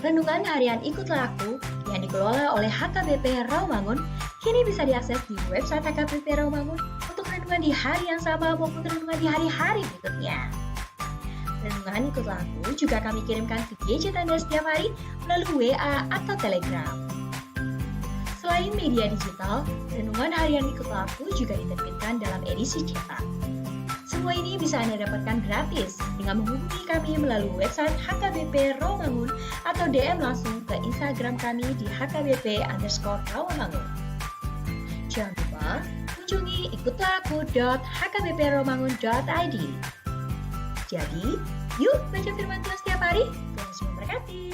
Renungan harian Ikutlah Aku yang dikelola oleh HKBP Rawamangun kini bisa diakses di website HKBP Rawamangun untuk renungan di hari yang sama maupun renungan di hari-hari berikutnya. Renungan Ikutlah Aku juga kami kirimkan ke gadget Anda setiap hari melalui WA atau Telegram. Selain media digital, renungan harian Ikutlah Aku juga diterbitkan dalam edisi cetak. Semua ini bisa Anda dapatkan gratis dengan menghubungi kami melalui website HKBP Rawamangun atau DM langsung ke Instagram kami di HKBP_Rawamangun. Jangan lupa kunjungi ikutlahAku.hkbprawamangun.id. Jadi, yuk baca firman Tuhan setiap hari. Tuhan Yesus memberkati.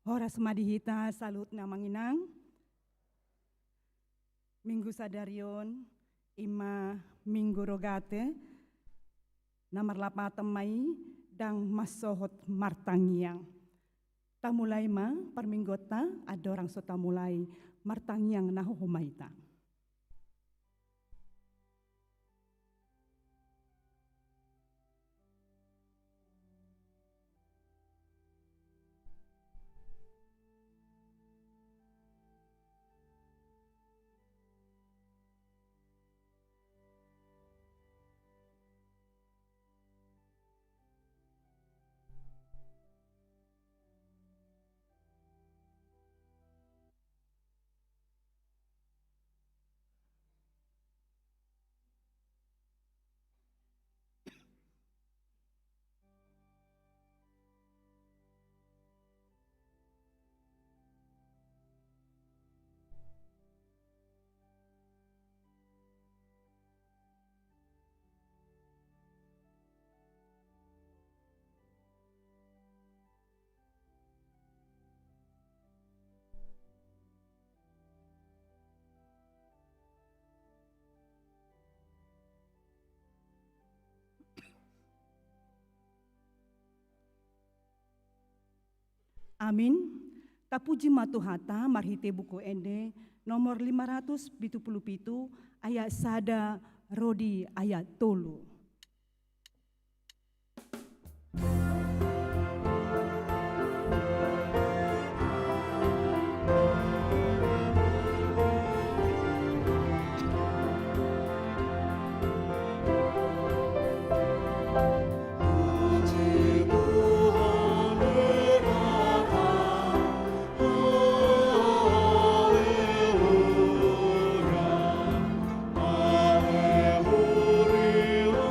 Horas madihita salut namanginang. Minggu sadarion ima minggu rogate namar lapatemai dang masohot martangiang. Tamulai ma perminggota ada orang sota mulai martangiang nahuhumaita. Amin. Tapuji matuhata marhite buku ende nomor 577 ayat sada rodi ayat tolu. Alleluia,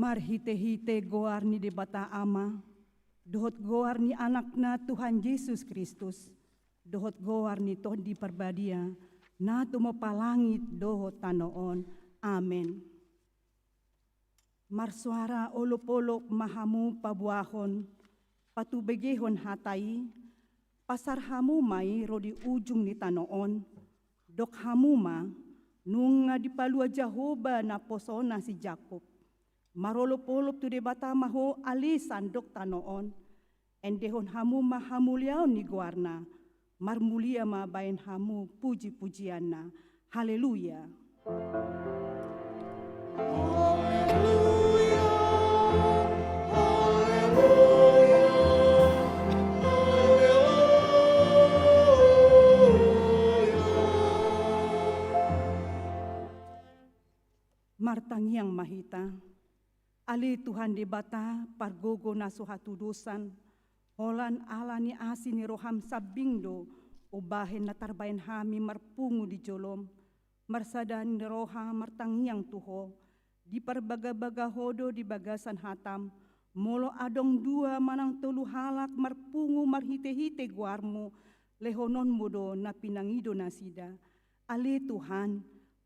Marhite-hite goarni de bata ama, dohot goarni anakna Tuhan Yesus Kristus, dohot goarni toh di perbadia, na tumopalangit dohot tanoon. Amen. Marsuara olop-olop mahamu pabuahon, patubegehon hatai, pasar hamu mai rodi ujung ni tanoon, dok hamuma nunga di palua Jahoba na posona si Jakob. Marolop-olop tu de bata maho alisan dok tanoon, endehon hamu mahamuliaon ni guarna, marmulia ma bain hamu puji-pujianna. Haleluya. Martangiang mahita, ali Tuhan di bata pargogo na suhatudusan, holan alani asini roham sabingdo, ubahin na tarbayan hami marpungu di jolom, marsadan di roha martangiang tuho, di parbaga-baga hodo di bagasan hatam, molo adong dua manang tolu halak marpungu marhite-hite guarmu, lehonon mudo na pinangido nasida, ali Tuhan,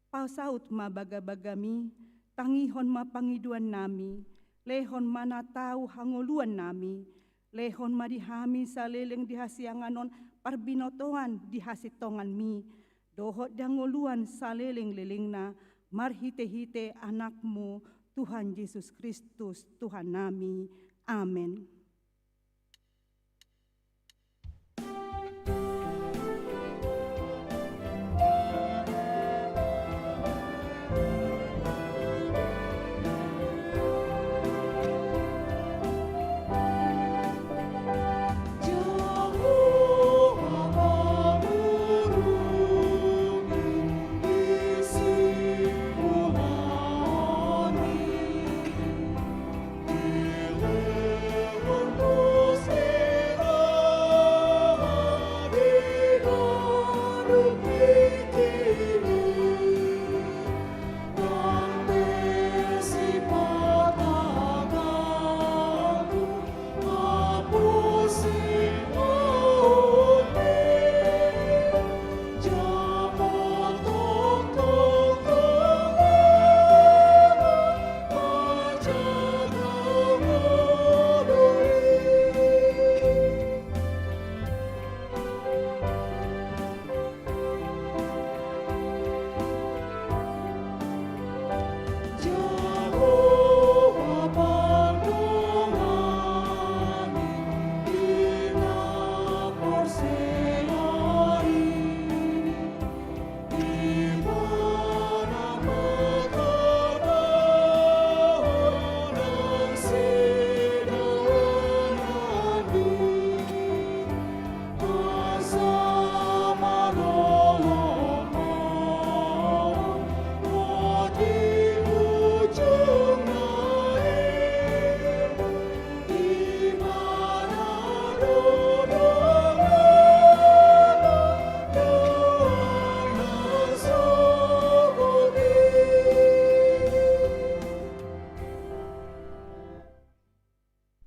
pasaut ma baga-bagami, tangihon ma pangiduan nami, lehon mana tahu hangoluan nami, lehon ma dihami saleleng dihasianganon parbinotoan dihasitongan mi, dohot dangoluan saleleng lelengna, marhite-hite anakmu, Tuhan Yesus Kristus, Tuhan nami. Amin.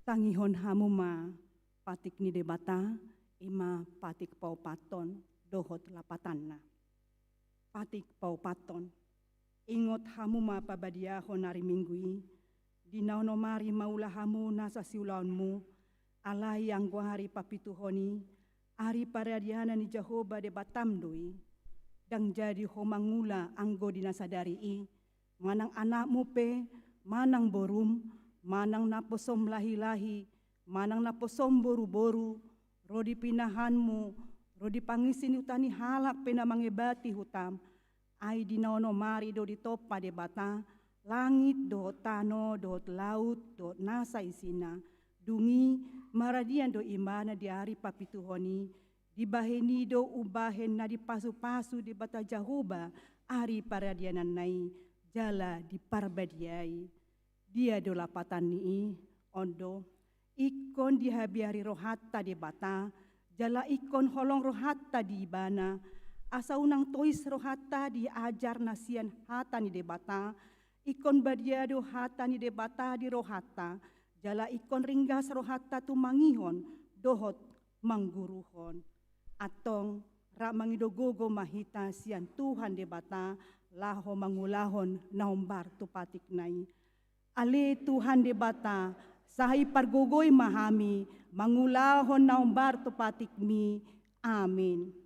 Tangihon hamuma patik ni debata ima patik pau paton dohot lapatanna. Patik pau paton ingot hamuma pabadiahon hari minggui dinaono mari maula hamu nasa siulaonmu alai yang gua hari papituhoni hari paradiana ni Jahoba de batamdui dang jadi homangula anggo dinasadari manang anakmu pe manang borum manang naposom lahi-lahi, manang naposom boru-boru, rodi pinahanmu, rodi pangisin utani halak pena mangebati hutam, ai dinaono mari do ditopa de bata, langit do tano do laut do nasa isina, dungi maradian do imana di hari papituhoni, dibaheni do ubahen na dipasu-pasu di bata Jahoba, hari paradianan nai, jala diparbadiai. Dia do lapatan ni ondo ikon dihabiari rohatta di bata jala ikon holong rohatta di ibana asa unang tois rohatta diajar nasian hata ni de bata ikon badia dohata ni debata di rohata, jala ikon ringgas rohata tu mangihon, dohot mangguruhon. Atong ra mangidogogo mahita sian Tuhan debata, laho mangulahon naumbar tu patik nai. Ale Tuhan debata, sahay pargogoy mahami, mangulahon naumbar tu patik mi. Amin.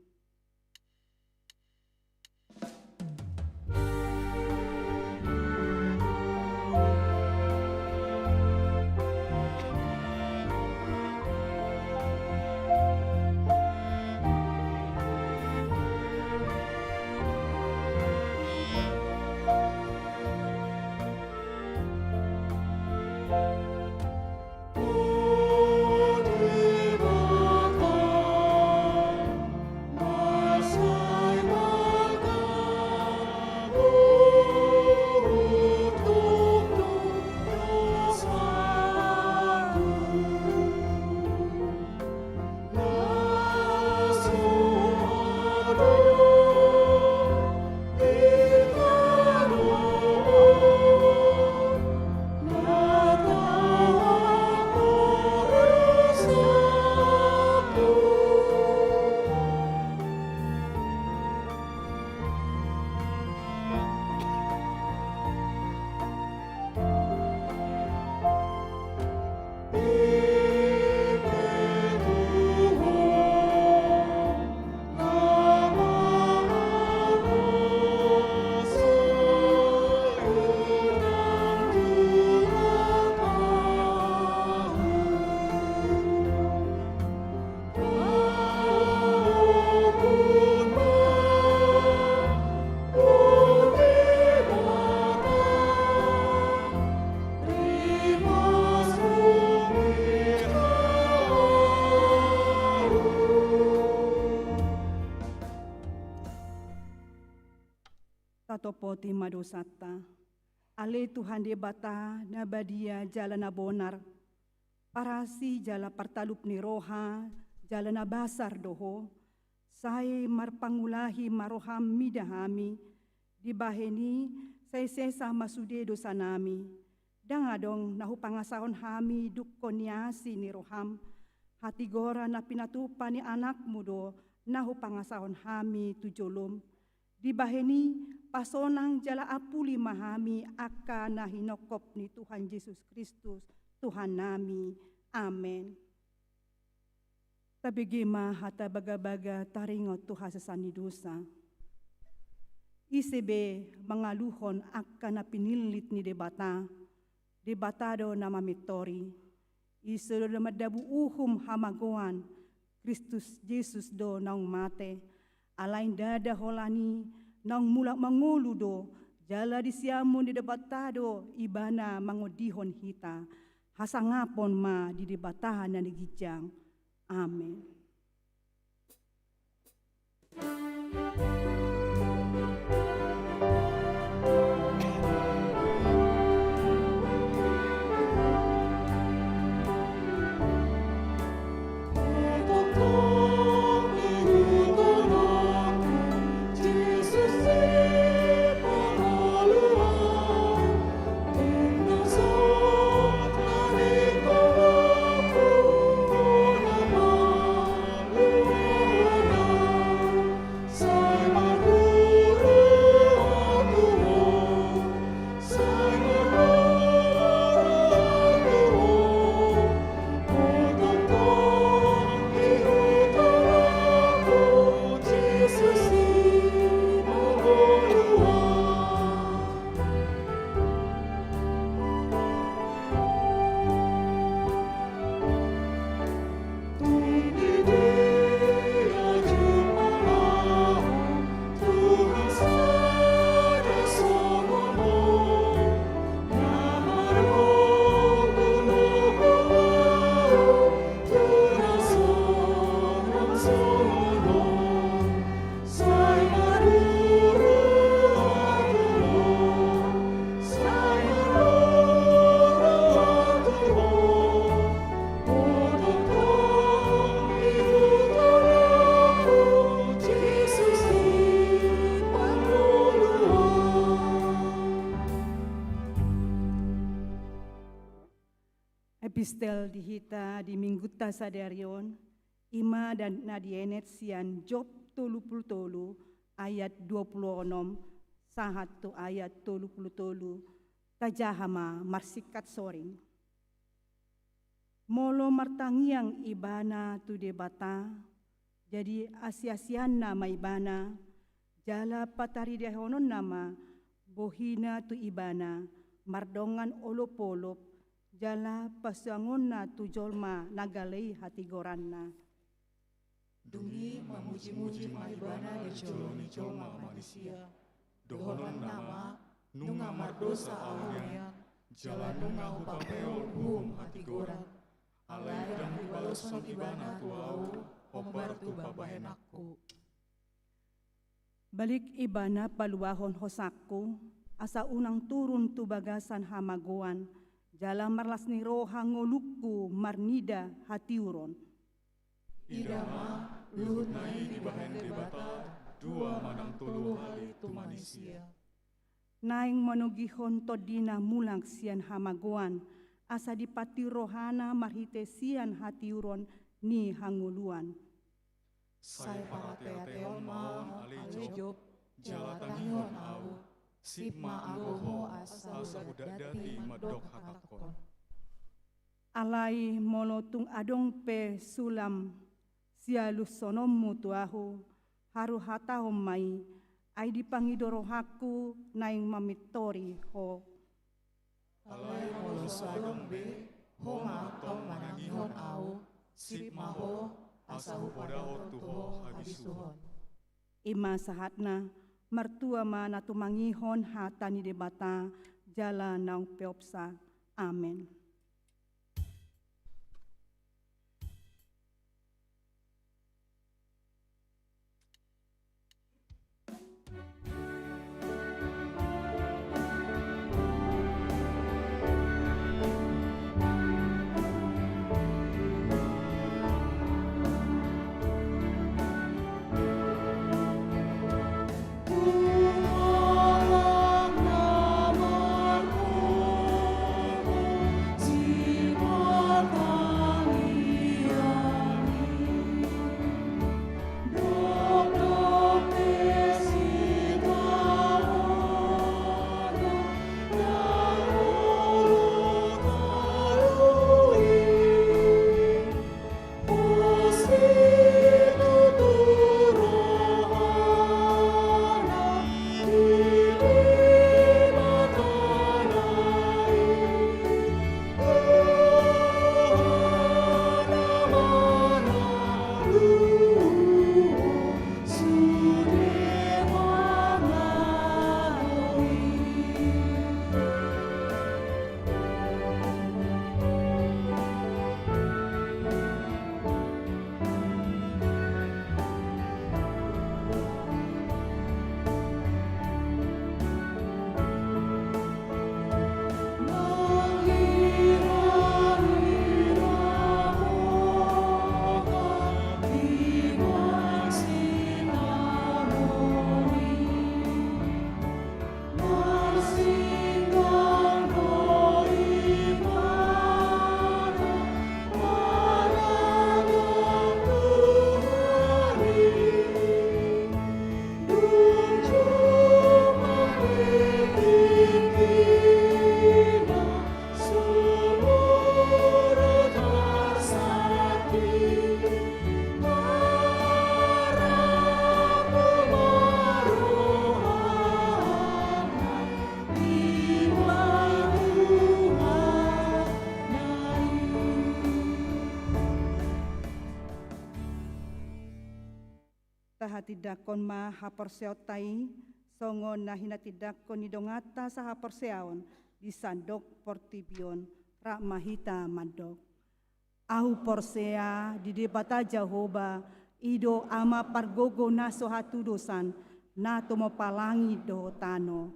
Tatopoti madosata, ale Tuhan debata nabadia jala na bonar, parasi jala partalup ni roha, jala na basar doho, say marpangulahi maroham midahami, dibaheni say sesa masude dosa nami, dangadong nahupangasahon hami dukkoniasi ni roham, hati gora na pinatupa ni anak mudo nahupangasahon hami tujolom, dibaheni pasonang jala apuli mahami aka na hinokop ni Tuhan Yesus Kristus, Tuhan nami. Amen. Tabigima hata baga-baga taringot Tuhan sasani dosa. Isebe mangaluhon aka na pinilit ni debata, debatado na mamitori. Iso na madabu uhum hamagoan, Kristus Yesus do naung mate, alain dada holani, nang mula manguludo, jala disiamun di debatado, ibana mangodihon hita, hasangapon ma di debatahan na nagijang. Amen. Say Pistel dihita di mingguta sadarion, ima dan nadienet sian Job 33 ayat 26 sahatu ayat 33 tajahama marsikat soring. Molo martangiang ibana tu debata, jadi asiasian nama ibana, jala patari dehonon nama, bohina tu ibana, mardongan olop-olop, jala pasangonna tu jolma nagalei hati goranna. Dungi memuji-muji maibana di joloni jolma manusia, dohonan nama, nunga mardosa awunya, jalan nunga upapeo hum hati goran, alai dan dibaloson ibana tu au, obar tu babahenakku. Balik ibana paluahon hosakku, asa unang turun tu bagasan hamagoan, jala marlas ni roha ngolukku marnida hatiuron. Idama, luhut nai di bahan debata, dua manang tulu hali tu manusia. Naing manugihon todina mulang sian hamagoan, asa dipati rohana marhite sian hatiuron ni hanguluan. Sai parateateon ma alejob, jalatangion au, sipma agoho asa udadati madok hatakon. Alai molotung adong pe sulam, sialus sonommu tuahu, haru hatahom mai, ay dipangidorohaku naing mamitori ho. Alai molo sadong be, ho matong manangihon au, sipma ho, asa hupodaho tuho habisuhon. Ima sahatna, mertua mana tumangihon hatani debata, jala naung peopsa. Amen. Tahatiddakon ma haporseotai, songon na hinatiddakon ni dongata sa haporseaon, di sandok portibion, rak mahita mandok. Ahu porsea di debata Jehovah, ido ama pargogo naso hatudosan, na tumopalangi do tano.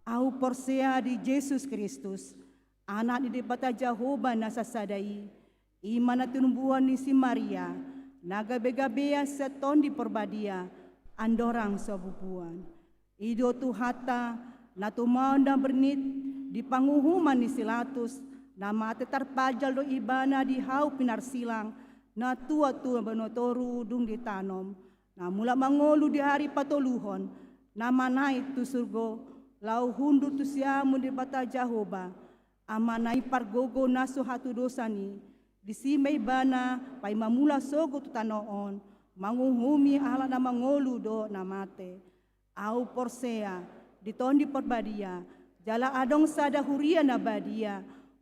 Ahu porsea di Yesus Kristus, anak di debata Jehovah nasasadai, iman na tinumbuhan ni si Maria, nagabe-gabea seton di perbadia, andorang sabubuan. Ido tu hata, na tumau na bernit, di panguhuman ni silatus, nama te tarpajal do ibana di hau pinar silang, na tua-tua benotoru dung ditanom, na mula mangolu di hari patoluhon, nama naik tu surgo, lau hundu tu siamu di bata Jahoba, amanai pargogo naso hatu dosani, disimei bana pai mamula sogo tu tanoon, manguhumi ala na mangolu do namate, au porsea, ditondi porbadia, jala adong sada huria na badia,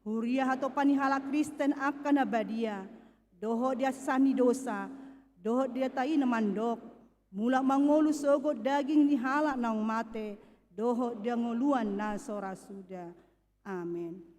huria hato panihala Kristen akan na badia, doho dia sani dosa, doho dia tai na mandok, mula mangolu sogo daging ni hala nang mate, doho dia ngoluan na sora suda. Amin.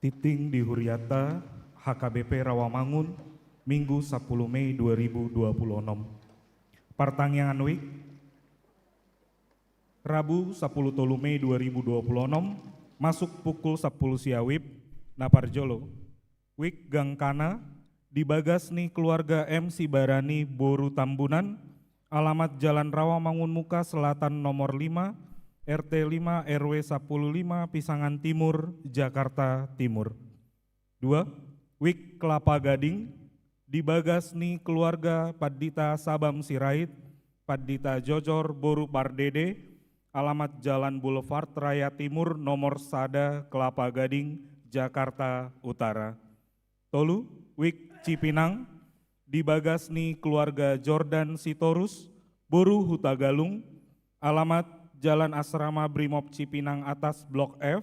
Titing di Huriata, HKBP Rawamangun, Minggu 10 Mei 2026. Partangyangan Wik, Rabu 10 Tolu Mei 2026, masuk pukul 10 siawib, Naparjolo. Wik Gangkana, dibagasni keluarga MC Barani Boru Tambunan, alamat Jalan Rawamangun Muka Selatan nomor 5, RT 5 RW 15 Pisangan Timur, Jakarta Timur. 2. Wik Kelapa Gading, dibagasni keluarga Padita Sabam Sirait, Padita Jojor Boru Pardede, alamat Jalan Boulevard Raya Timur nomor Sada Kelapa Gading, Jakarta Utara. Tolu, Wik Cipinang, dibagasni keluarga Jordan Sitorus, Boru Hutagalung, alamat Jalan Asrama Brimob Cipinang Atas Blok F,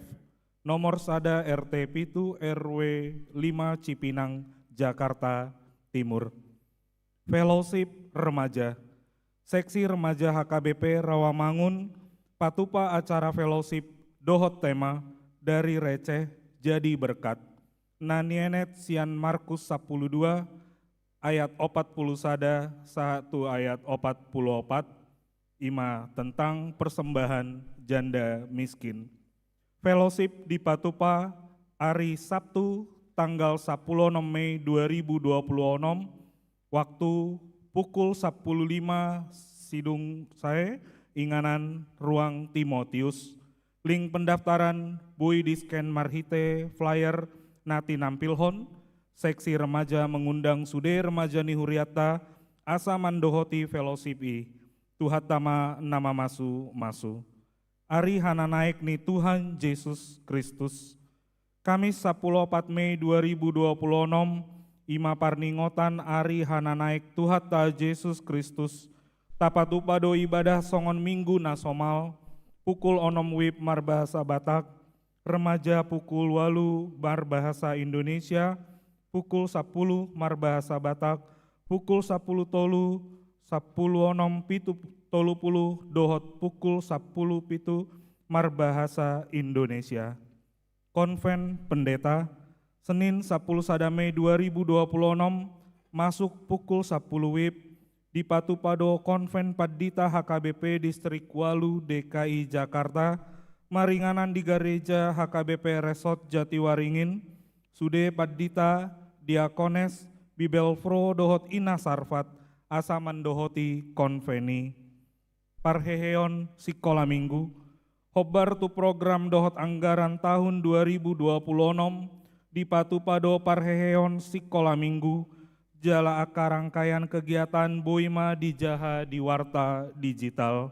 nomor Sada RT Pitu RW 5 Cipinang, Jakarta Timur. Fellowship Remaja, Seksi Remaja HKBP Rawamangun, patupa acara fellowship dohot tema dari receh jadi berkat. Nanienet Sian Markus 12 ayat 40 sada 1 ayat 44 ima tentang persembahan janda miskin. Fellowship di Patupa hari Sabtu tanggal 10 Mei 2026 waktu pukul 15 sidung saya inganan ruang Timotius. Link pendaftaran bui di scan marhite flyer nati nampilhon. Seksi remaja mengundang sude remaja ni Huriata asa mandohoti fellowship i. Tuhatama nama masu. Ari hana naik ni Tuhan Yesus Kristus. Kamis 14 Mei 2026 ima parningotan ari hana naik Tuhata Yesus Kristus. Tapatupado ibadah songon minggu nasomal. Pukul onom wib marbahasa Batak. Remaja pukul 8 marbahasa Indonesia. Pukul 10 marbahasa Batak. Pukul 10 tolu 10 onom pitu tolu puluh dohot pukul 10 pitu marbahasa Indonesia. Konven Pendeta Senin 10 Sadame 2026 masuk pukul 10 WIB di Patupado Konven Padita HKBP Distrik Walu DKI Jakarta, maringanan di Gereja HKBP Resort Jatiwaringin, Sude Padita Diakones Bibelfro dohot Ina Sarfat asa mandohoti konveni. Parheheon Sikola Minggu, hobar tu program dohot anggaran tahun 2026 di Patupado Parheheon Sikola Minggu, jala akar rangkaian kegiatan Boima di Jaha di Warta Digital.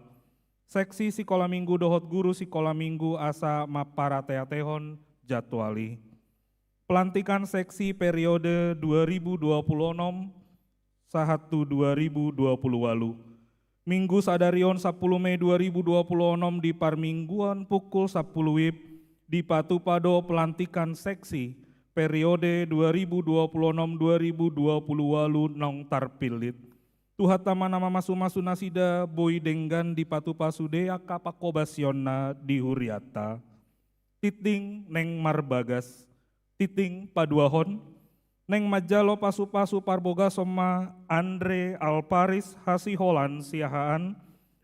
Seksi Sikola Minggu dohot guru Sikola Minggu asa maparateatehon jadwali. Pelantikan seksi periode 2026 Sahatu 2020 walu. Minggu sadarion 10 Mei 2026 di Parmingguan pukul 10 WIB di Patupado pelantikan seksi periode 2026-2020 walu nong tarpilit. Tuhatama nama masu nasida boi denggan di Patupasude akapakobasionna di Huriata. Titing neng marbagas, titing paduahon, Neng Majalo pasu-pasu parboga soma Andre Alparis Hasiholan siahaan,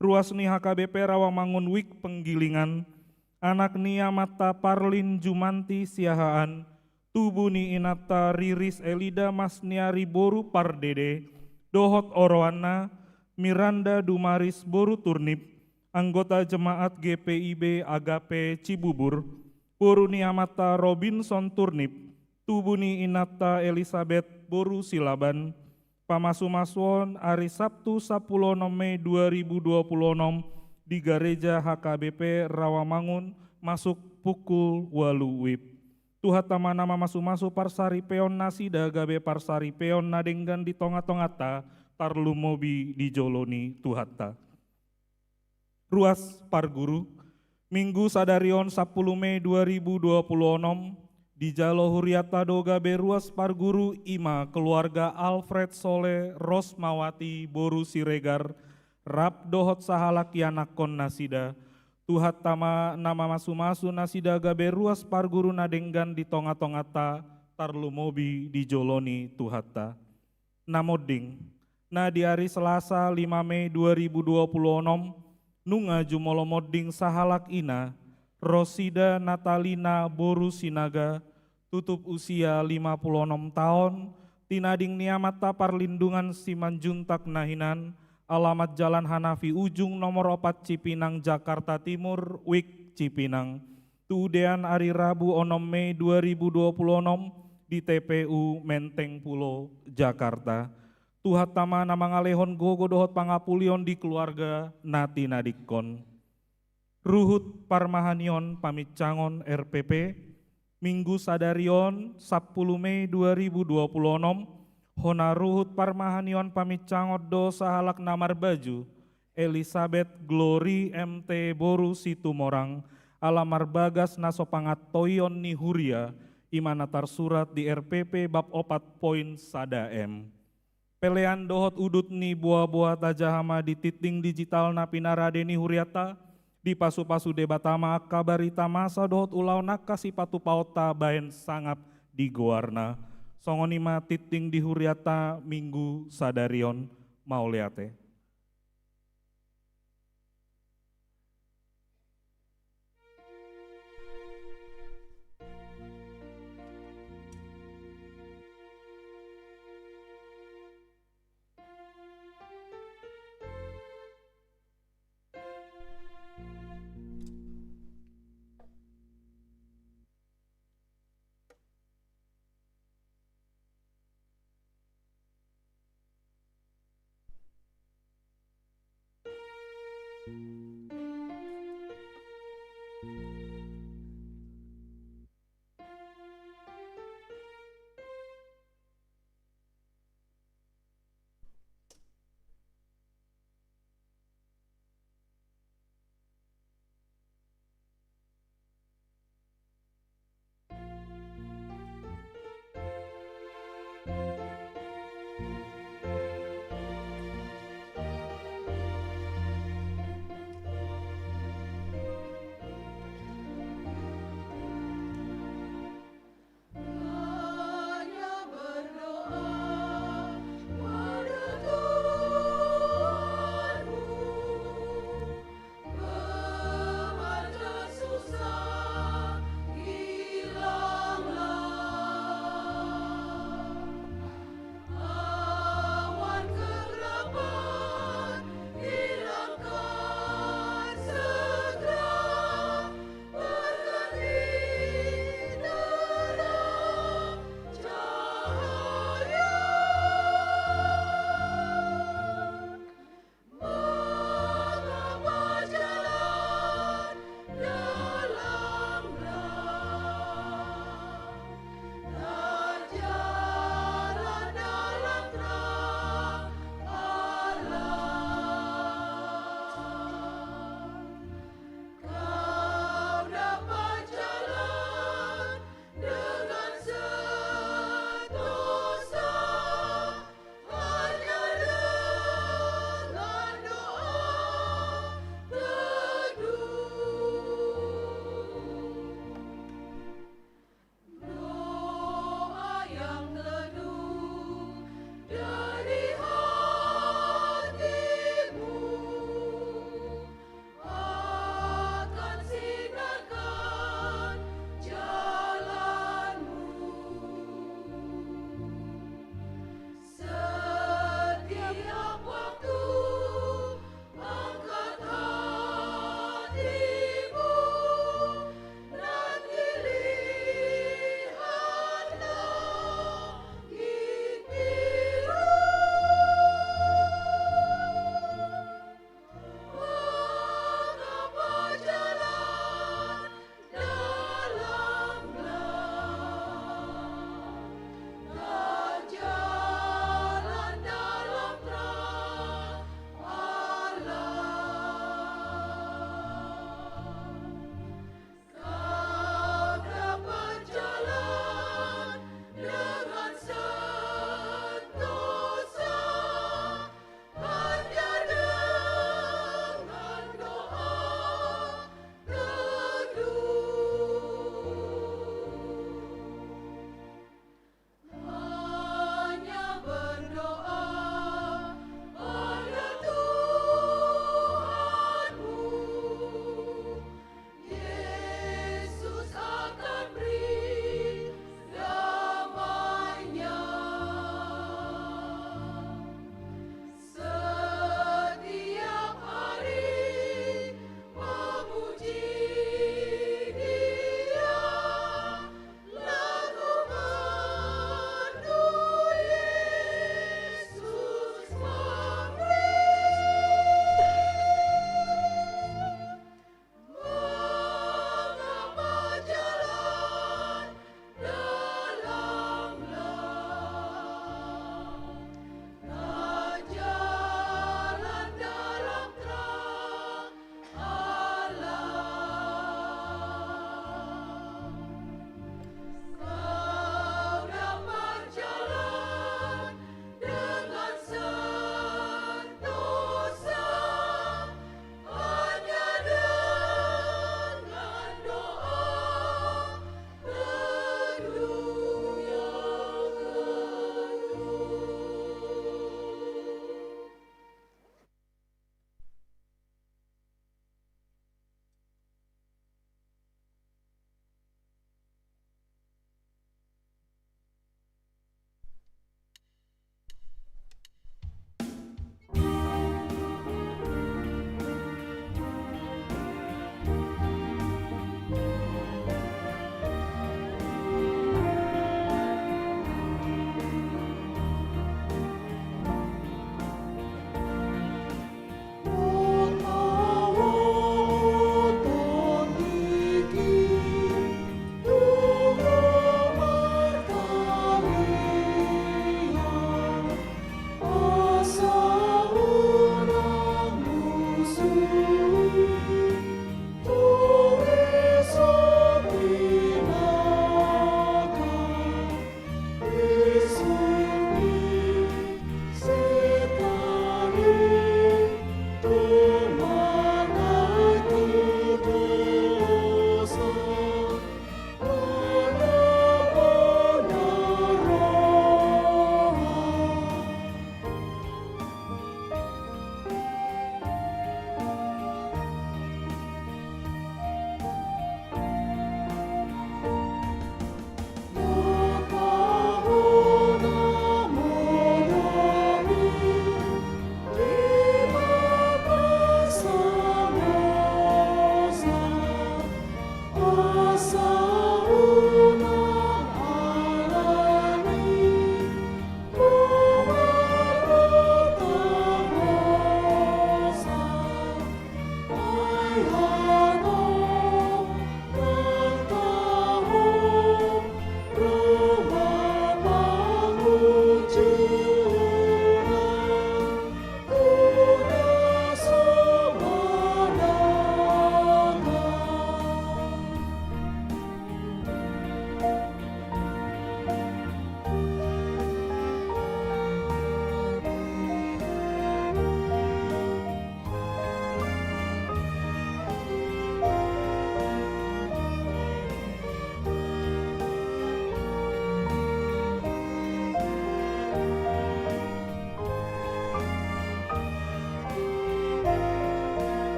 ruas ni HKBP Rawamangun Wik Penggilingan, anak nia mata Parlin Jumanti siahaan, tubuh ni Inata Riris Elida Masniari Boru Pardede, dohot Orowana, Miranda Dumaris Boru Turnip, anggota jemaat GPIB Agape Cibubur, Boru ni Amata Robinson Turnip, Tubuni Inata Elizabeth Boru Silaban, Pamasu-masuon hari Sabtu 10 Mei 2026 di Gereja HKBP Rawamangun masuk pukul 8 WIB. Tuhatama nama masu-masu parsari peon nasi dagabe parsari peon nadenggan di tonga-tongata tarlu mobi di joloni tuhata. Ruas Parguru, Minggu sadarion 10 Mei 2026 di Jalo Huriata Doga Beruas Parguru Ima keluarga Alfred Soleh Rosmawati Boru Siregar Rap dohot sahalak yanakon nasida Tuhat tama nama masu-masu nasida gabe ruas parguru nadenggan di tonga-tongata tarlumobi di joloni tuhatta. Namoding, na di hari Selasa 5 Mei 2026, nunga jumolomoding sahalak ina, Rosida Natalina Boru Sinaga, tutup usia 56 tahun, tinading niamata parlindungan Simanjuntak Nahinan, alamat Jalan Hanafi Ujung nomor 4 Cipinang Jakarta Timur, Wik Cipinang. Tuudean hari Rabu 6 Mei 2026 di TPU Menteng Pulo, Jakarta. Tuhat tama nama ngalehon gogo dohot pangapulion di keluarga nati nadikon. Ruhut Parmahanion pamit cangon RPP, Minggu Sadarion 10 Mei 2026, Hona Ruhut Parmahanion pamit cangot do sahalak namar baju, Elizabeth Glory MT Boru Situmorang, alamar bagas nasopangat toyon ni huria, imanatar surat di RPP bab 4 poin sada M. Pelean dohot udut ni buah-buah tajahama di titing digital na pinarade ni huriata, di pasu-pasu debatama kabarita masa dohot ulau nakasi patu pauta bahen sangap di goarna. Songonima titing di huriata Minggu Sadarion Mauleate.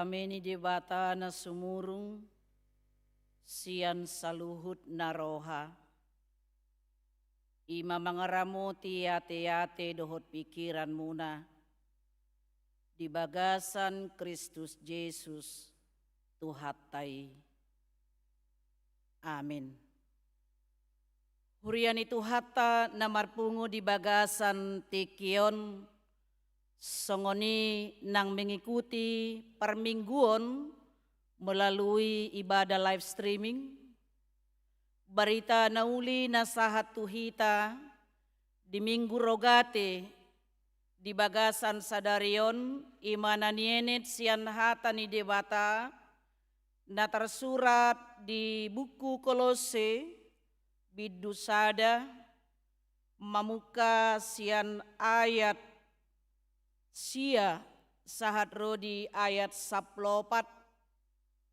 Dameni debata na sumurung, sian saluhut naroha. Ima mangaramu tiate-ate dohot pikiran muna. Di bagasan Kristus Yesus Tuhatai. Amin. Huriani Tuhata na marpungo di bagasan tikion, songoni nang mengikuti permingguan melalui ibadah live streaming. Barita nauli nasahat tuhita di minggu rogate di bagasan sadarion imana nienet sian hatani debata na tersurat di buku Kolose bidusada mamuka sian ayat sia sahat rodi ayat 14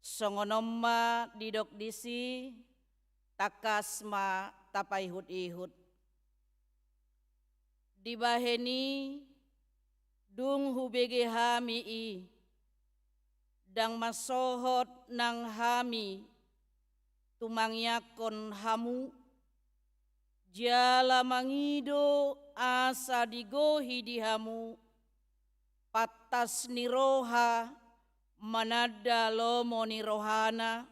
songonomma didok disi takasma tapaihut-ihut. Dibaheni dung hubege hami i dang masohot nang hami tumangyakon hamu jala mangido asa digohi di hamu patas niroha manada lomo nirohana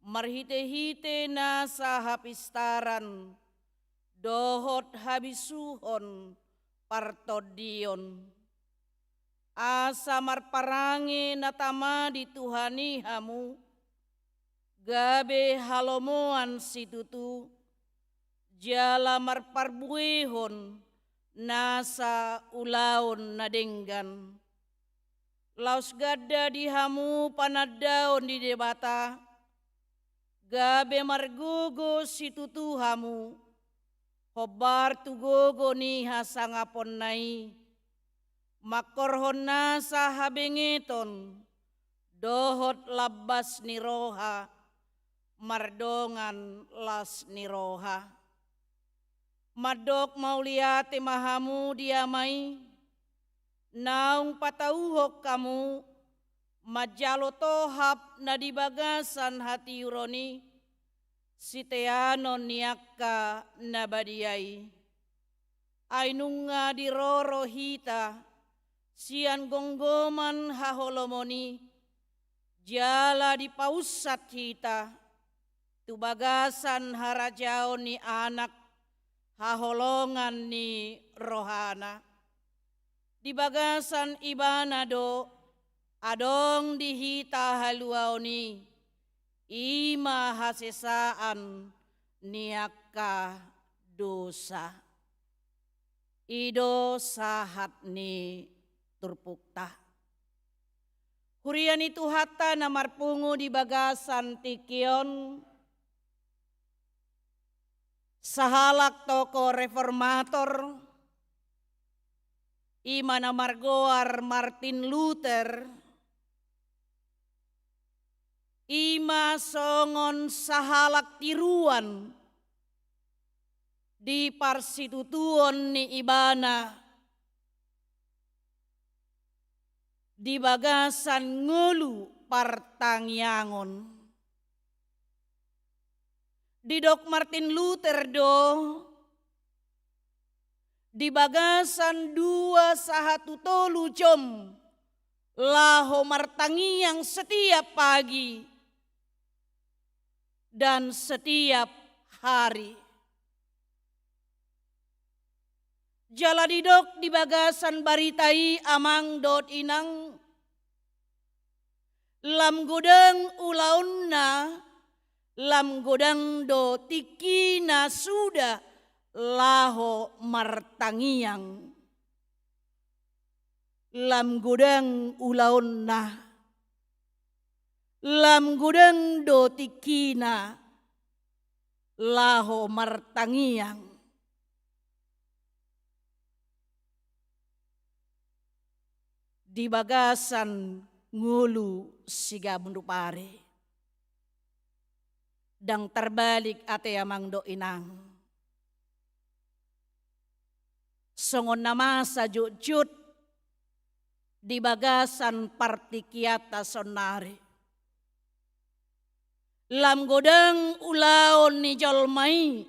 marhite-hite na sahapistaran dohot habisuhon partodion asa marparange natama di Tuhani hamu gabe halomoan situtu jala marparbuehon nasa ulaon nadenggan laus gada di hamu panadaon di debata gabe margogo situtu hamu Hobar tugogo ni hasangapon nai, makorhon na sa habingiton, dohot labas ni roha, mardongan las ni roha. Madok mauliate mahamu diamai, naung patauhok kamu, majalo tohap na dibagasan hati uroni, siteanon niakka nabadiai. Ainunga diroro hita, sian gonggoman haholomoni, jala di pausat hita, tubagasan harajao ni anak, haholongan ni rohana. Di bagasan ibanado, adong dihita haluaoni, ima hasesaan niaka dosa. Ido sahat ni turpukta. Hurian itu hatta namarpungu di bagasan tikion, sahalak toko reformator, imana margoar Martin Luther, ima songon sahalak tiruan di parsitutuon ni ibana, di bagasan ngulu partangyangon. Di dok Martin Luther do, di bagasan 2:1 jom, laho martangiang setiap pagi dan setiap hari. Jala didok di bagasan baritai amang dot inang, lam godang ulaunna, lam godang do tikina sudah laho martangiang. Lam godang ulaunna, lam godang do tikina laho martangiang. Di bagasan ngulu siga bundupare, dang terbalik ate amang do inang. Songon nama sajut-jut di bagasan partikiata sonare. Lam godang ulaon ni jolmai,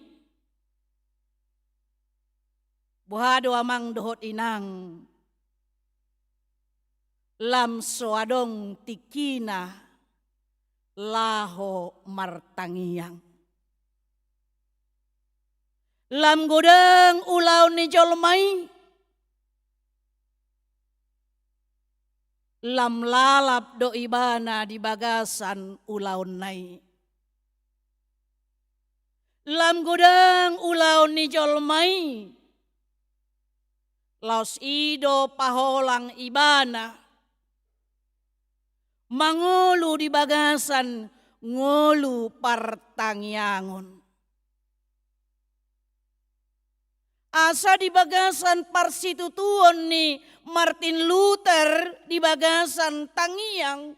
buhado amang dohot inang. Lam soadong tikina laho martangiang. Lam godang ulau ni jolmai, lam lalap do ibana di bagasan ulaun nai. Lam godang ulau ni jolmai, laos ido paholang ibana, mangolu di bagasan ngolu partangyangon. Asa di bagasan parsitutuon ni Martin Luther di bagasan tangiang,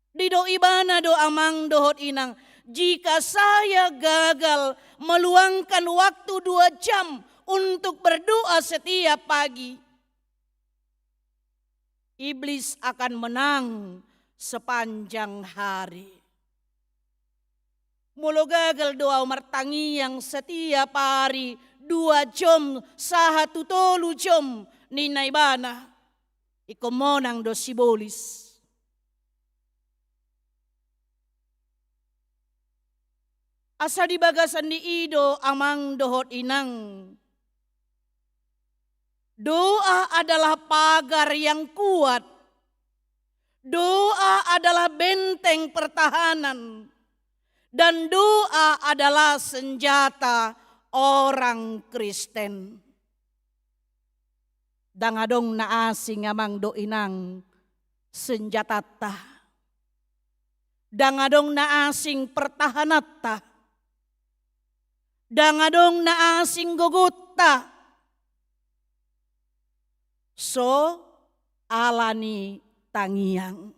di do ibana do amang dohot inang, jika saya gagal meluangkan waktu 2 jam untuk berdoa setiap pagi, iblis akan menang sepanjang hari. Mulu gagal doa martangiang setiap hari 2 jam, 1 jam ni naibana, ikomonang do sibolis. Asa di bagasan ni ido amang dohot inang, doa adalah pagar yang kuat. Doa adalah benteng pertahanan. Dan doa adalah senjata orang Kristen. Dangadong naasing amang do inang senjata ta. Dangadong naasing pertahanat ta. dangadong na asing gugutta. So alani tangiyang.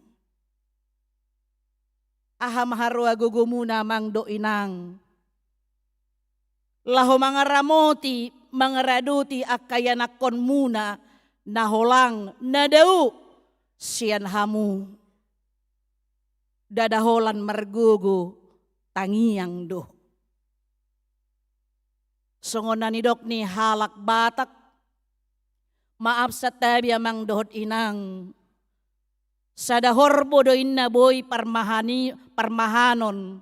Aham harua gugumuna mangdo inang. Laho mga ramoti, mga raduti akayanakon muna, naholang nadau siyan hamu. Dadaholan margugu tangiyang do. Songon nanidok ni halak batak, maaf sa tabi amang dohot inang. Sada horbo do inna boy parmahanon,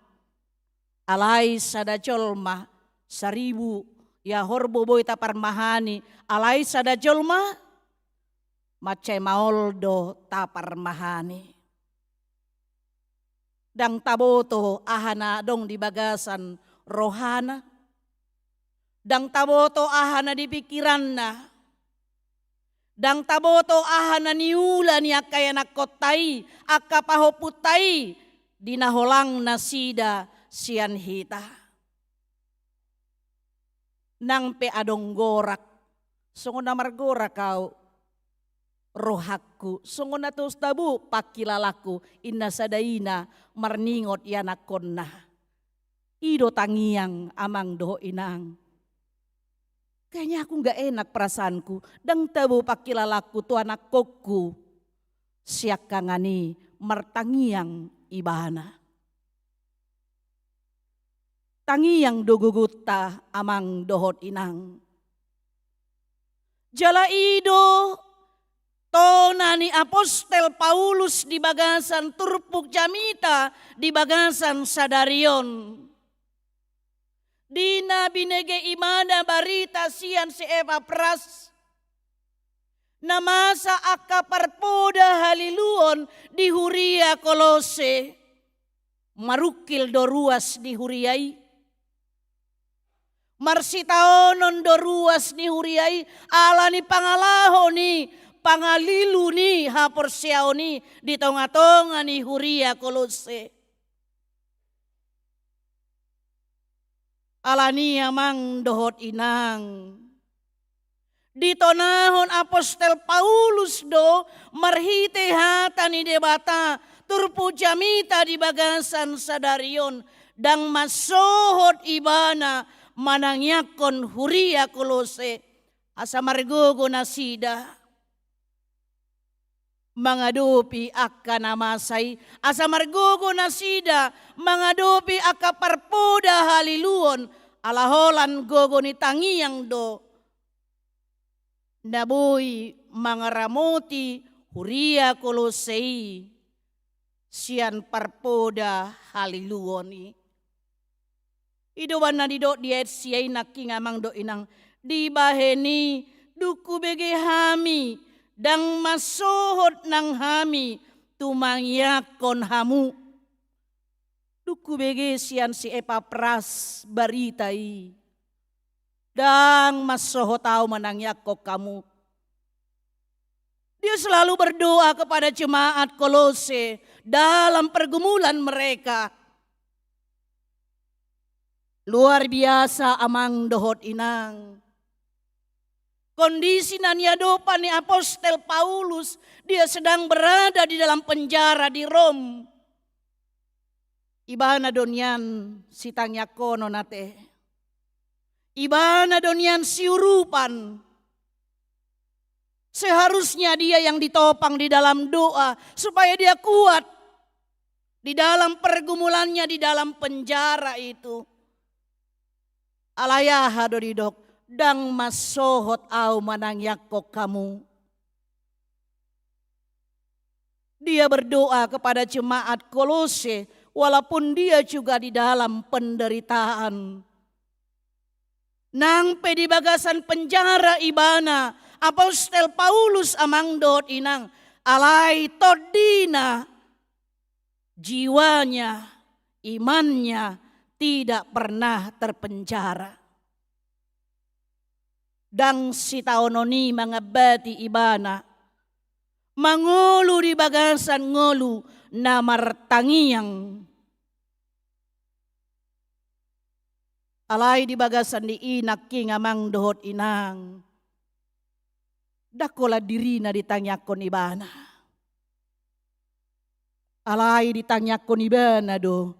alay sada jolma, 1,000 ya horbo boy ta parmahani, alay sada jolma, macay maoldo ta parmahani. Dang taboto ahana dong di bagasan rohana, dang taboto ahana di pikiran na, dang taboto ahana niula ni akaya nakotai, akapahoputai, dinaholang nasida siyan hita. Nang pe adong gorak, sungon na margorak kau, rohakku, sungon na tos tabu pakilalaku, inna sadaina marningot yanakon na. Ido tangiyang amang doho inang. Kayaknya aku gak enak perasaanku. Dang tabu pakilalaku tu anak kokku. Siak kangani martangiang ibana. Tangiyang dugugutta amang dohot inang. Jala ido tona ni Apostel Paulus di bagasan Turpuk Jamita di bagasan Sadarion. Dina binege imana barita sian si Eva Pras. Namasa akaparpoda haliluon di Huria Kolose. Marukil doruas di Huriai. Marsitaonon doruas ni Huriai. Alani pangalaho ni pangalilu ni haporsiao ni di tonga-tonga ni Huria Kolose. Alani amang dohot inang. Ditonahon Apostel Paulus do marhite hata ni debata turpu jamita di bagasan Sadarion dang masohot ibana manangyakon Huria Kolose asa margogo nasida. Mangadupi akka namasay asa margogo nasida mangadupi akka parpoda haliluon alaholan gogo ni tangiyang do naboy mga ramoti Huria Kolosei sian parpoda haliluon idowan na didot diet siyay nakingamang do inang di baheni duku bege hami dang masohot ng hami tumangyakon hamu. Duku bege siyan si Epapras baritai. Dang masohot tau manangyakok kamu. Dia selalu berdoa kepada jemaat Kolose dalam pergumulan mereka. Luar biasa amang dohot inang. Kondisi naniadopa ni Apostel Paulus, dia sedang berada di dalam penjara di Rom. Ibana donyan sitangya kono nate. Ibana donyan siurupan. Seharusnya dia yang ditopang di dalam doa supaya dia kuat di dalam pergumulannya di dalam penjara itu. Alayah hadodidok. Dang masohot au manangyakok kamu. Dia berdoa kepada jemaat Kolose walaupun dia juga di dalam penderitaan. Nang di bagasan penjara ibana Apostel Paulus amang dot inang alay todina jiwanya imannya tidak pernah terpenjara. Dang sitaononi mga bati ibana mangulu di bagasan ngulu na martangiyang Alai di bagasan di inak king amang dohot inang. Dakola dirina ditanyakon ibana. Alai ditanyakon ibana do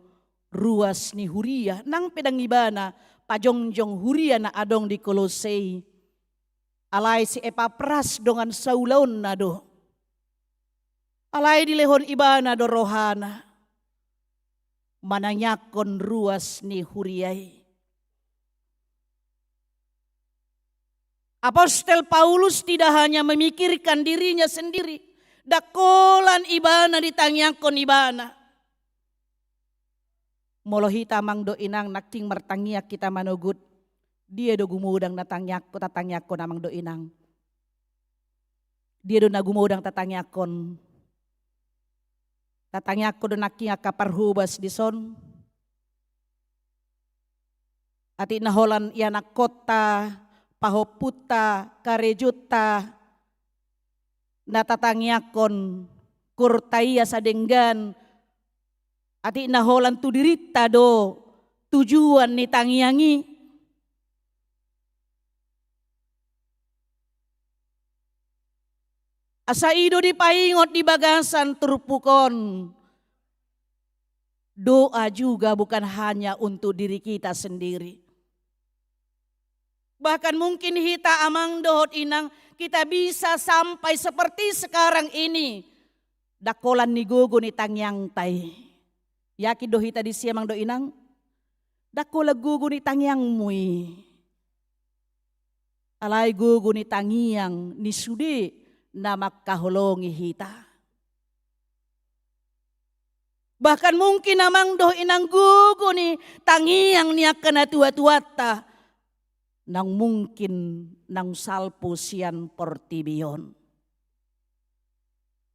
ruas ni huria. Nang pedang ibana pajongjong huria na adong di Kolosei. Alai si Epapras dongan Saulaon na do. Alai di lehon ibana do rohana. Mananyakon ruas ni huriai. Apostel Paulus tidak hanya memikirkan dirinya sendiri. Dakolan ibana ditanyakon ibana. Molohita mang do inang nakting mertangiak kita manugut. Dia do gumudang tatanyakon namang do inang. Dia do nagumudang tatanyakon. Tatanyakon do naking akaparhubas di son. Ati naholan ianak kota. Pahoputa, karejuta, natatangyakon, kurtaya sadenggan, ati naholan tu dirita do, tujuan ni tangyangi. Asa ido di paingot di bagasan turpukon. Doa juga bukan hanya untuk diri kita sendiri. Bahkan mungkin hita amang dohot inang kita bisa sampai seperti sekarang ini. Dakolan ni gugu ni tangyang tay. Yakin do hita di siamang do inang? Dakola gugu ni tangyang mui. Alay gugu ni tangyang ni sudi na makahulongi hita. Bahkan mungkin amang do inang gugu ni tangyang niya kanatuat-tuata. Nang mungkin nang salpo sian portibion.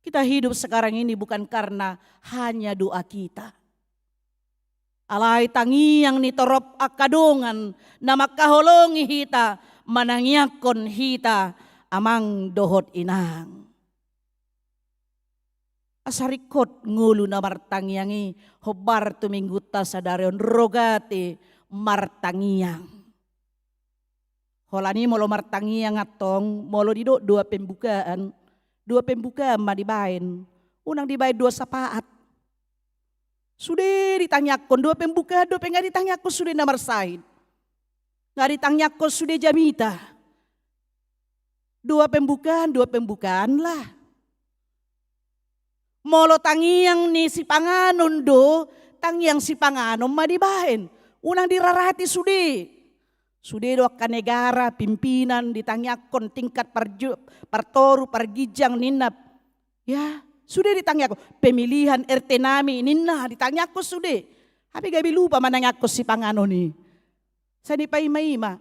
Kita hidup sekarang ini bukan karena hanya doa kita. Alay tangiang ni torop akadongan na makaholongi hita, manangyakon hita amang dohot inang. Asarikot ngulu na martangyangi hobar tumingguta sa darion rogate martangyang. Holani molo martangyang atong molo dido dua pembukaan madibain. Unang dibain dua sapaat. Sudah ditanyakon dua pembukaan, dua penga ditanyakon sudah namar said. Nggak ditanyakon sudah jamita. Dua pembukaan lah. Molo tangyang ni si panganon do, tangyang si panganon madibain. Unang dirarati sudah. Sudah doakan negara, pimpinan, ditanyakon tingkat partoru, pargijang, ninap. Ya, sudah ditanyakon. Pemilihan RT nami, ninna, ditanyakon sudah. Tapi gabi lupa mananyakon si panganon ni. Sa di paima-ima.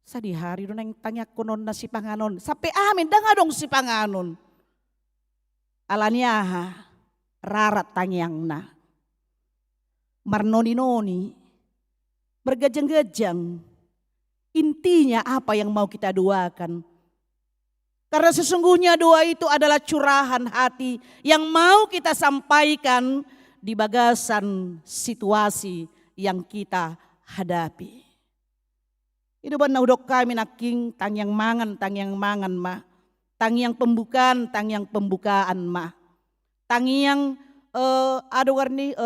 Sa di hari doon ang tanyakon na si panganon. Sampai amin, dong si panganon. Alanya ha, rarat tangyang na. Marnoni-noni, bergajang-gajang. Intinya apa yang mau kita doakan. Karena sesungguhnya doa itu adalah curahan hati yang mau kita sampaikan di bagasan situasi yang kita hadapi. Itu benar udok kami naking tangyang mangan ma. Tangyang pembukaan ma. Tangyang ada warni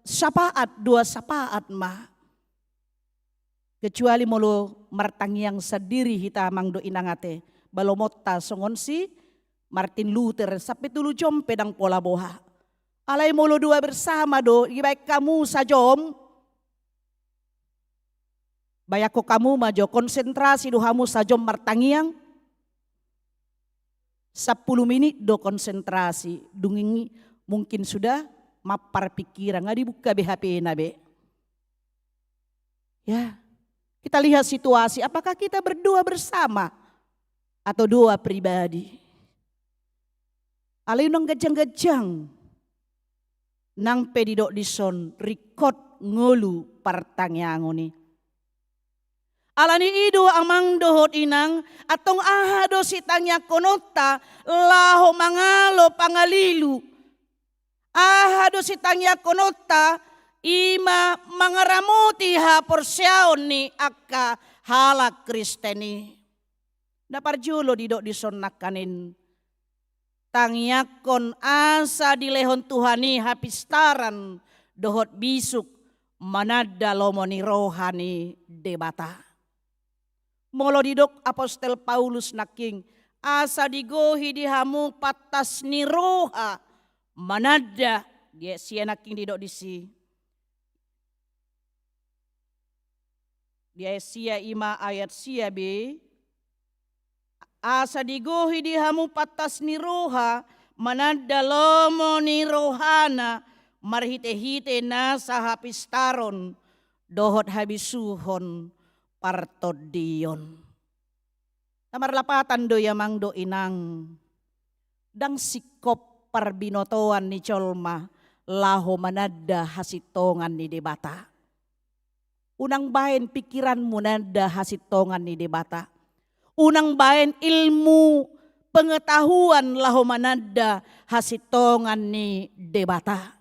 sapaat, dua sapaat ma. Kecuali molo martangyang sadiri hita mang do inangate. Balomotta songon si Martin Luther sampai tulu jom pedang pola boha. Alay molo dua bersama do, ibaik kamu sajom. Bayako kamu majo konsentrasi do hamu sajom martangyang. 10 menit do konsentrasi. Dungingi mungkin sudah mapar pikiran. Nggak dibuka BHP nabe. Ya. Kita lihat situasi, apakah kita berdoa bersama atau doa pribadi. Alay nang gajang-gajang, nang pedidok dison, rikot ngulu partangyangon ni. Alani ido amang dohot inang, atong ahado si tanya konota, laho mangalo pangalilu. Ahado si tanya konota, ima mangaramuti ha porsyaon ni akka halak Kristeni. Naparjulo didok disonnakanin. Tangyakon asa dilehon Tuhani hapistaran dohot bisuk manada lomoni rohani debata. Molo didok Apostel Paulus naking asa digohi dihamu patas ni roha manada dia sia naking didok disi. Dia sia 5 ayat sia be. Asa digohi dihamu patas ni roha manada lomo ni rohana marhite-hite nasa hapistaron dohot habisuhon partodion. Namarlapatan do yamang do inang dang sikop parbinotoan ni colma laho manada hasitongan ni debata. Unang bahen pikiranmu nada hasitongan ni debata. Unang bahen ilmu pengetahuan laho manada hasitongan ni debata.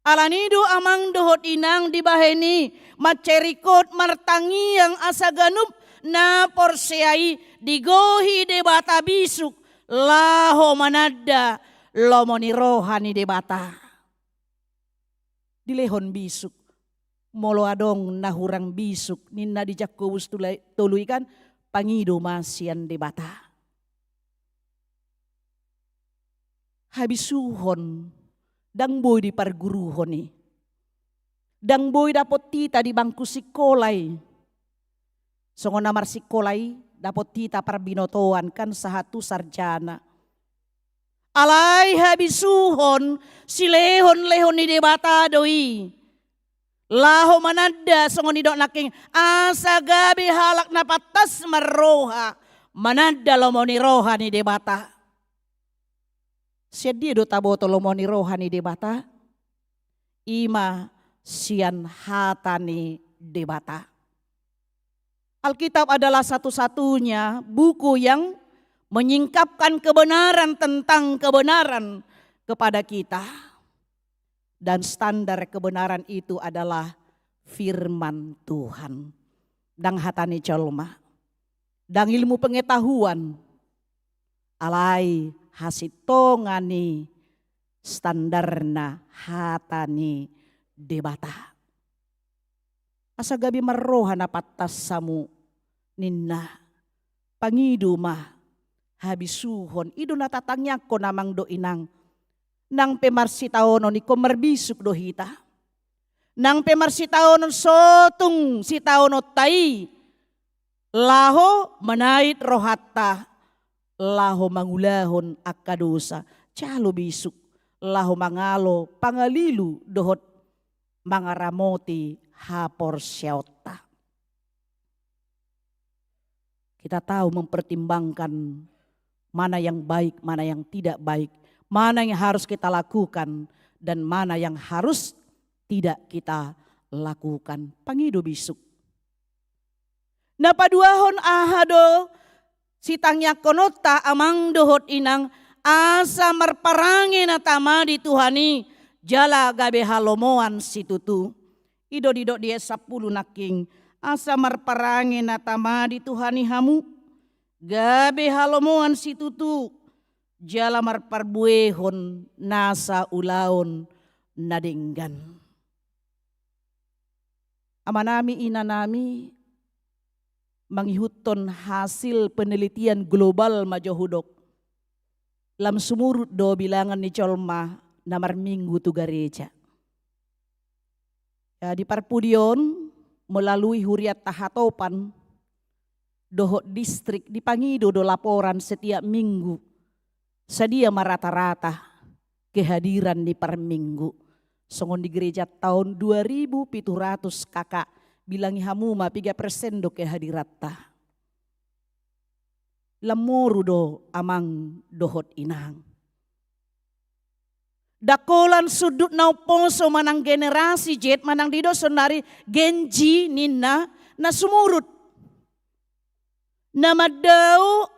Alanido amang dohot inang dibaheni macerikot martangi yang asaganup na porseai digohi debata bisuk laho manada lomoni rohani debata. Dilehon bisuk. Molo adong nahurang bisuk ninna di Jakobus tuluikan pangido masian debata. Habisuhon dang boy di parguruhon ni. Dang boy dapot tita di bangku sikolay. Songon namar sikolay dapot tita parbinotoan kan sahatu sarjana. Alay habisuhon silehon-lehon ni debata doi. Laho manada songon idok naking asa gabi halak na patas maroha manada lomoni roha ni debata. Siya do taboto lomoni roha ni debata. Ima sian hatani debata. Alkitab adalah satu-satunya buku yang menyingkapkan kebenaran tentang kebenaran kepada kita. Dan standar kebenaran itu adalah firman Tuhan. Dang hatani colma. Dang ilmu pengetahuan. Alai hasitongani standarna hatani debata. Asa gabi marrohana patas samu ninna. Pangidu mah habisuhon. Idu natatangnya ko namang do inang. Nang pemarsitaonon iko marbisuk do hita. Nang pemarsitaonon sotung sitaono tai. Laho manait rohatta. Laho mangulahon akadosa. Calo bisuk. Laho mangalo pangalilu dohot mangaramoti hapor syauta. Kita tahu mempertimbangkan mana yang baik, mana yang tidak baik. Mana yang harus kita lakukan dan mana yang harus tidak kita lakukan. Pangido bisuk. Napaduahon ahado sitangnya konota amang dohot inang asa marparangin atama di Tuhani jala gabe halomoan situtu. Ido didok dia 10 naking asa marparangin atama di Tuhani hamu gabe halomoan situtu. Jala marparbuehon nasa ulaon nadenggan. Amanami inanami manghihuton hasil penelitian global majohudok. Lam sumurut do bilangan ni colma namar minggu tu gereja. Ya, di Parpudion melalui huriat tahatopan dohot distrik dipangido do laporan setiap minggu. Sedia merata-rata kehadiran di per minggu. Songon di gereja tahun 2700 kakak bilangi hamuma 3% do kehadiratta. Lamoru do amang dohot inang. Dakolan sudut nau poso manang generasi jet manang dido sonari genji nina na sumurut. Nama dau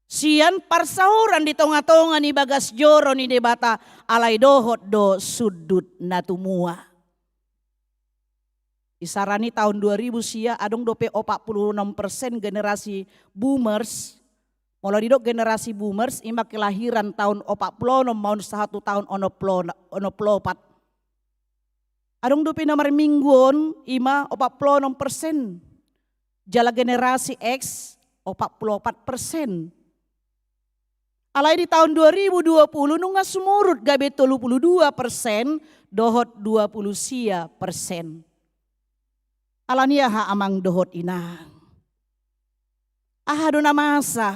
Sian parsauran di tonga-tonga ni bagas joro ni debata alai dohot do sudut natumua. Isarani tahun 2000 sia adong dope 46% generasi boomers. Mulai didok generasi boomers ima kelahiran tahun 46 maun 1 tahun ono plopat. Adong dope nomor mingguon ima 46%. Jala generasi X 44%. Alai di tahun 2020 nunga sumurut gabe 32%, dohot 20 sia persen. Alania ha amang dohot inang. Ahaduna masa.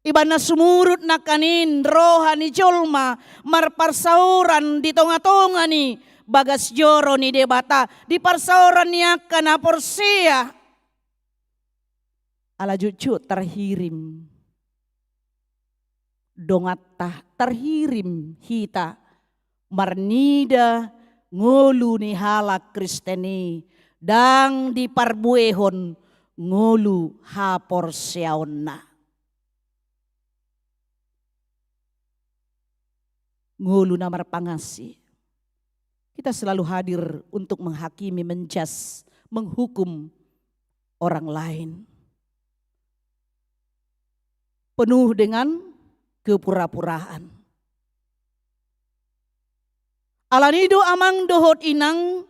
Ibana sumurut na kanin rohani jolma marparsauran di tonga-tonga ni bagas joro ni debata di parsauran niya kana porsia. Ala jucu terhirim. Dongatta terhirim hita marnida ngolu ni halak kristeni dang di parbuehon ngolu hapor siaonna. Ngolu namar pangasi. Kita selalu hadir untuk menghakimi, menjas, menghukum orang lain. Penuh dengan kepura-puraan. Alanido amang dohot inang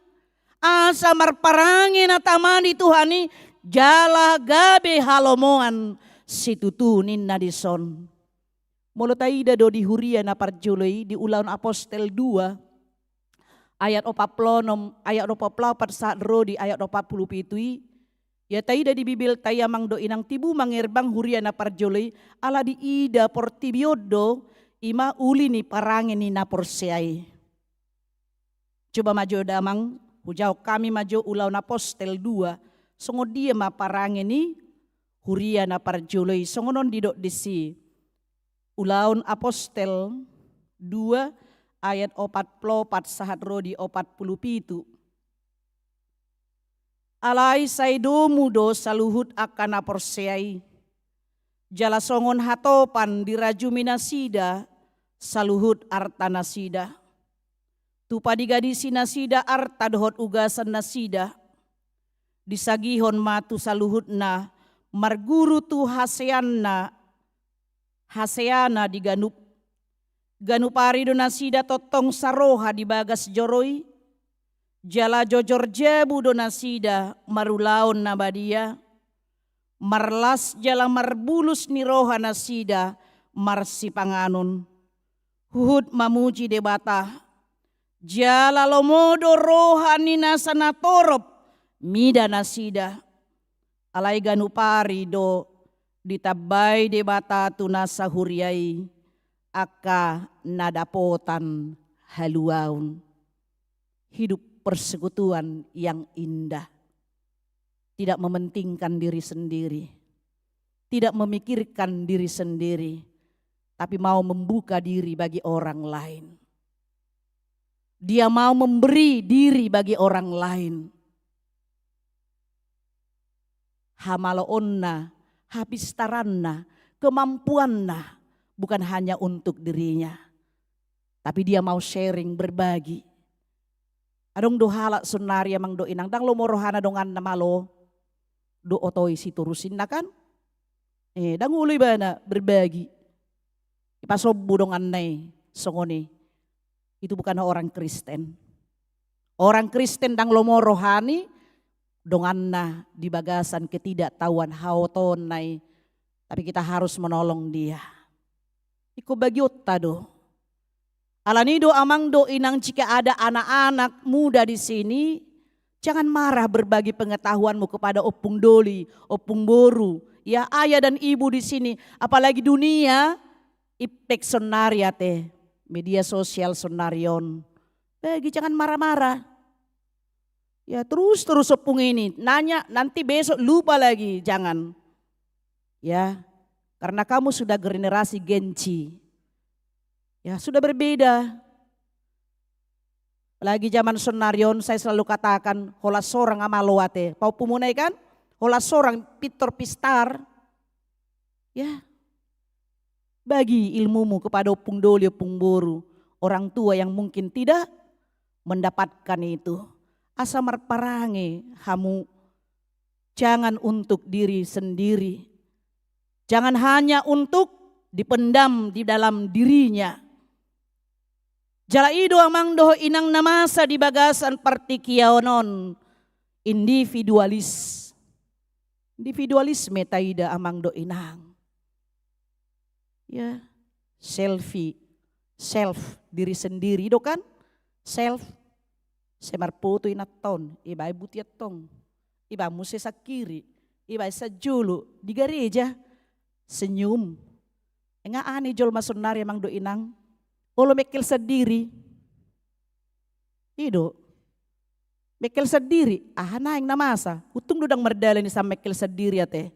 asa marparangin atamani Tuhani jala gabe halomoan situtunin nadison. Molotaida do di huria na parjuloi di Ulaun Apostel 2 ayat 46 ayat 44 saat ro di ayat 47. Ya taida di Bibil tayamang do inang tibu mangerbang huria na parjoloi ala di ida portibiodo ima uli ni parangin ni naporseai. Coba maju damang hujau kami maju Ulaun Apostel 2 songo dia ma parangin ni huria na parjoloi songonon didok disi Ulaun Apostel 2 ayat 44 sahat ro di 47. Alai saido mudo saluhut akan aporseai. Jala songon hatopan diraju minasida saluhut arta nasida. Tupadi gadisi nasida arta dohot ugasan nasida. Disagihon matu saluhut na marguru tu haseana diganup. Ganupari do nasida totong saroha di bagas joroi. Jala jojor jebu do nasida marulaon nabadia. Marlas jala marbulus ni roha nasida marsi panganon. Huhud mamuji debata. Jala lomodo roha ni nasana torop mida nasida. Alai ganupari do ditabay debata tunasa huriai. Aka nadapotan haluaun. Hidup persekutuan yang indah. Tidak mementingkan diri sendiri. Tidak memikirkan diri sendiri. Tapi mau membuka diri bagi orang lain. Dia mau memberi diri bagi orang lain. Hamaloonna, hapistaranna, kemampuanna. Bukan hanya untuk dirinya. Tapi dia mau sharing, berbagi. Adong do halak sunari amang do inang dang lo morohana dongan namalo do otoi si turusin na kan? Dang uloy ba na berbagi. Ipasobu dongan nay songoni. Itu bukan orang Kristen. Orang Kristen dang lo morohani dongan na di bagasan ketidaktahuan haoton nay. Tapi kita harus menolong dia. Iko bagiot tado. Alanido amang do inang jika ada anak-anak muda di sini, jangan marah berbagi pengetahuanmu kepada opung doli, opung boru, ya ayah dan ibu di sini, apalagi dunia, iptek sonariate, media sosial sonarion. Bagi jangan marah-marah. Ya terus opung ini, nanya nanti besok lupa lagi, jangan. Ya, karena kamu sudah generasi genci. Ya sudah berbeda. Lagi zaman sonarion saya selalu katakan hola sorang amaloate. Pau pumunai kan? Hola sorang pitor pistar. Ya, bagi ilmumu kepada opung doli opung boru, orang tua yang mungkin tidak mendapatkan itu. Asa marparange hamu, jangan untuk diri sendiri. Jangan hanya untuk dipendam di dalam dirinya. Jala ido amang doho inang namasa di bagasan partikiaonon individualis. Individualisme taida amang do inang. Ya, selfie, self diri sendiri do kan? Self semar putu inaton, iba ibu tong, iba muse sa kiri, iba sa julu di gereja senyum. Enga ani jol masunari amang do inang. Olo mekil sendiri. Ido. Mekil sendiri, na yang namasa. Utung dudang merdala ni sa mekil sendiri ate.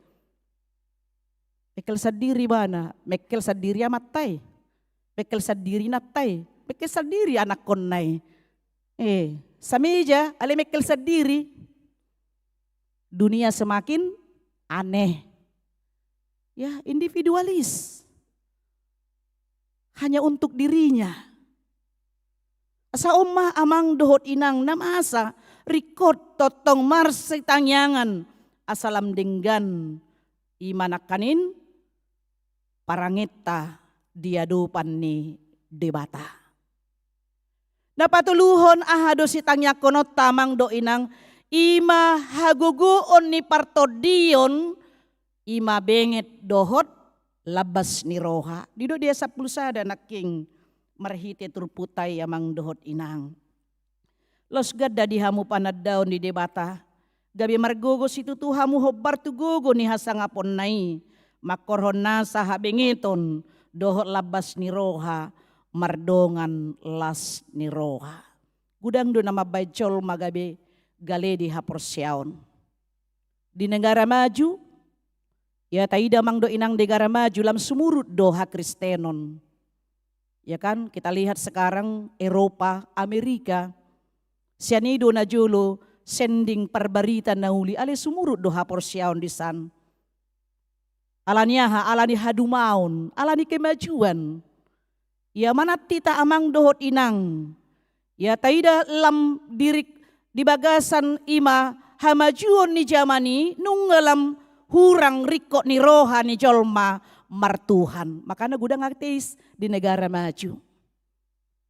Mekil sendiri bana, mekil sendiri amatay. Mekil sendiri natay. Mekil sendiri anak konay. Sa meja, ale mekil sendiri. Dunia semakin aneh. Ya, individualis. Hanya untuk dirinya. Asa umma amang dohot inang namasa rikot totong marsi tangyangan asalam denggan imanakanin parangita diadupan ni debata. Napatuluhon ahado si tangyakonot tamang do inang ima haguguon ni partodion ima benget dohot labas ni roha. Dido dia sa pulsada naking marhiti turputay amang dohot inang. Los gadda di hamu panadaw ni debata. Gabi margugos itu tu hamu hobar tugugo ni hasangapon nai. Makorhon na sa habengiton dohot labas ni roha mardongan las ni roha. Gudang do na mabayjol magabi gale di haporsyaon. Di negara maju ya taida mang do inang negara maju lam sumurut doha Kristenon. Ya kan kita lihat sekarang Eropa, Amerika, sianido na julo sending perbarita na uli ale sumurut doha porsyaon di san. Alaniaha, alani hadumaon, alani kemajuan. Ya mana tita amang dohot inang. Ya taida lam dirik di bagasan ima hamajuon ni jamani nunggalam hurang rikot ni roha ni jolma martuhan. Makanya gudang ateis di negara maju.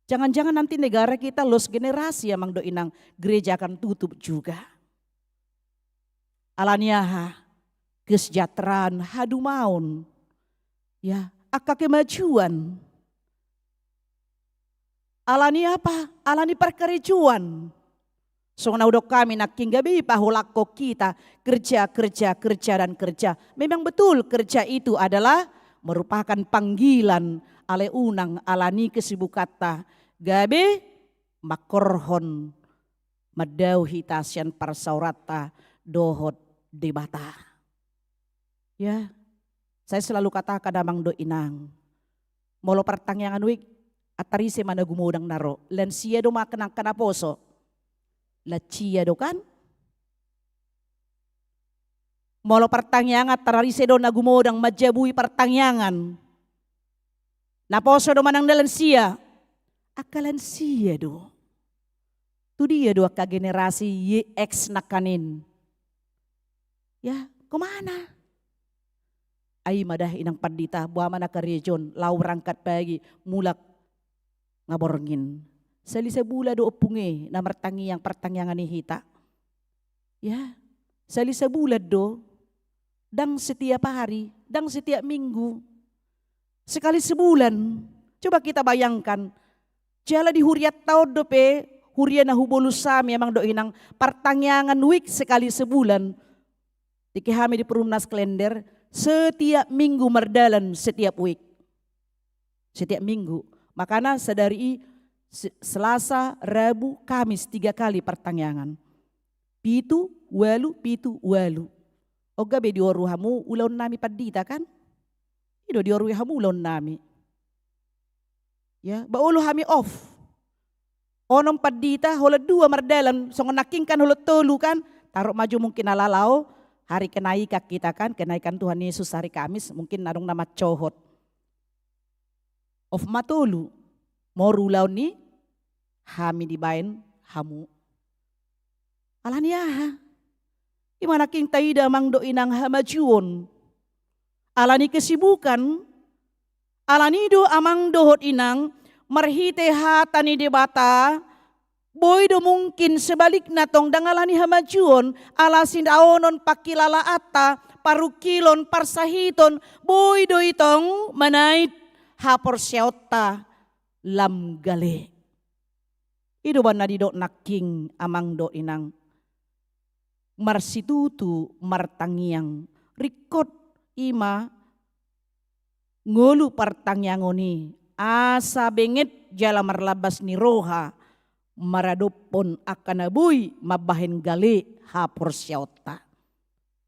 Jangan-jangan nanti negara kita los generasi amang do inang gereja akan tutup juga. Alaniaha kesejahteraan hadumaun. Ya, aka kemajuan. Alani apa? Alani perkerijuan. So naudok kami naking gabi pahulako kita kerja dan kerja. Memang betul kerja itu adalah merupakan panggilan ale unang alani kesibukata. Gabi makorhon madau hitasian parsaurata dohot debata. Ya, saya selalu katakan damang do inang. Molo pertanyaan wik atarise mana gumudang naro. Lansia do makenang kanaposo. Lacia do kan? Molo pertanyaan atarise do nagumudang majabui pertanyaan. Naposo do manang dalansia. Akalansia do. Tu dia do ka generasi YX nakanin. Ya, kemana? Ay madah inang padita buama na ka region lau rangkat pagi mulak ngaborngin. Salisa bula do opunge na martangi yang pertanyaan ni hita. Ya, salisa bula do dang setiap hari, dang setiap minggu. Sekali sebulan. Coba kita bayangkan. Jala di huriat tahun dope, huria na hubolusami amang do inang pertanyaan week sekali sebulan. Dikihami di perumnas kalender setiap minggu merdalan setiap week. Setiap minggu. Makanya sadari Selasa, Rabu, Kamis 3 kali pertanyaan. Pitu, walu. Oga be dioru hamu ulon nami padita kan? Ido dioru hamu ulon nami. Ya, baulu hami off. Onom padita hola 2 merdalan, songon naking kan hola 3 kan? Taruh maju mungkin alalau, hari kenaikan kita kan, kenaikan Tuhan Yesus hari Kamis, mungkin narung nama cohot. Of matulu, morulaw ni, hami dibain, hamu. Alaniya, imana king taida mang do inang hamajuon. Alani kesibukan, alanido amang dohot inang, marhite hatani debata, boy do mungkin sebalik natong dangalani hamajuon, alasin daonon pakilala ata, parukilon, parsahiton, boy do itong manait hapor siyota lam gale. Ido ba nadido naking amang do inang, marsitutu martangiang, rikot ima, ngulu partangiangoni, asa benget jala marlabas ni roha, maradopon akanabuy mabahen gali hapor siyota.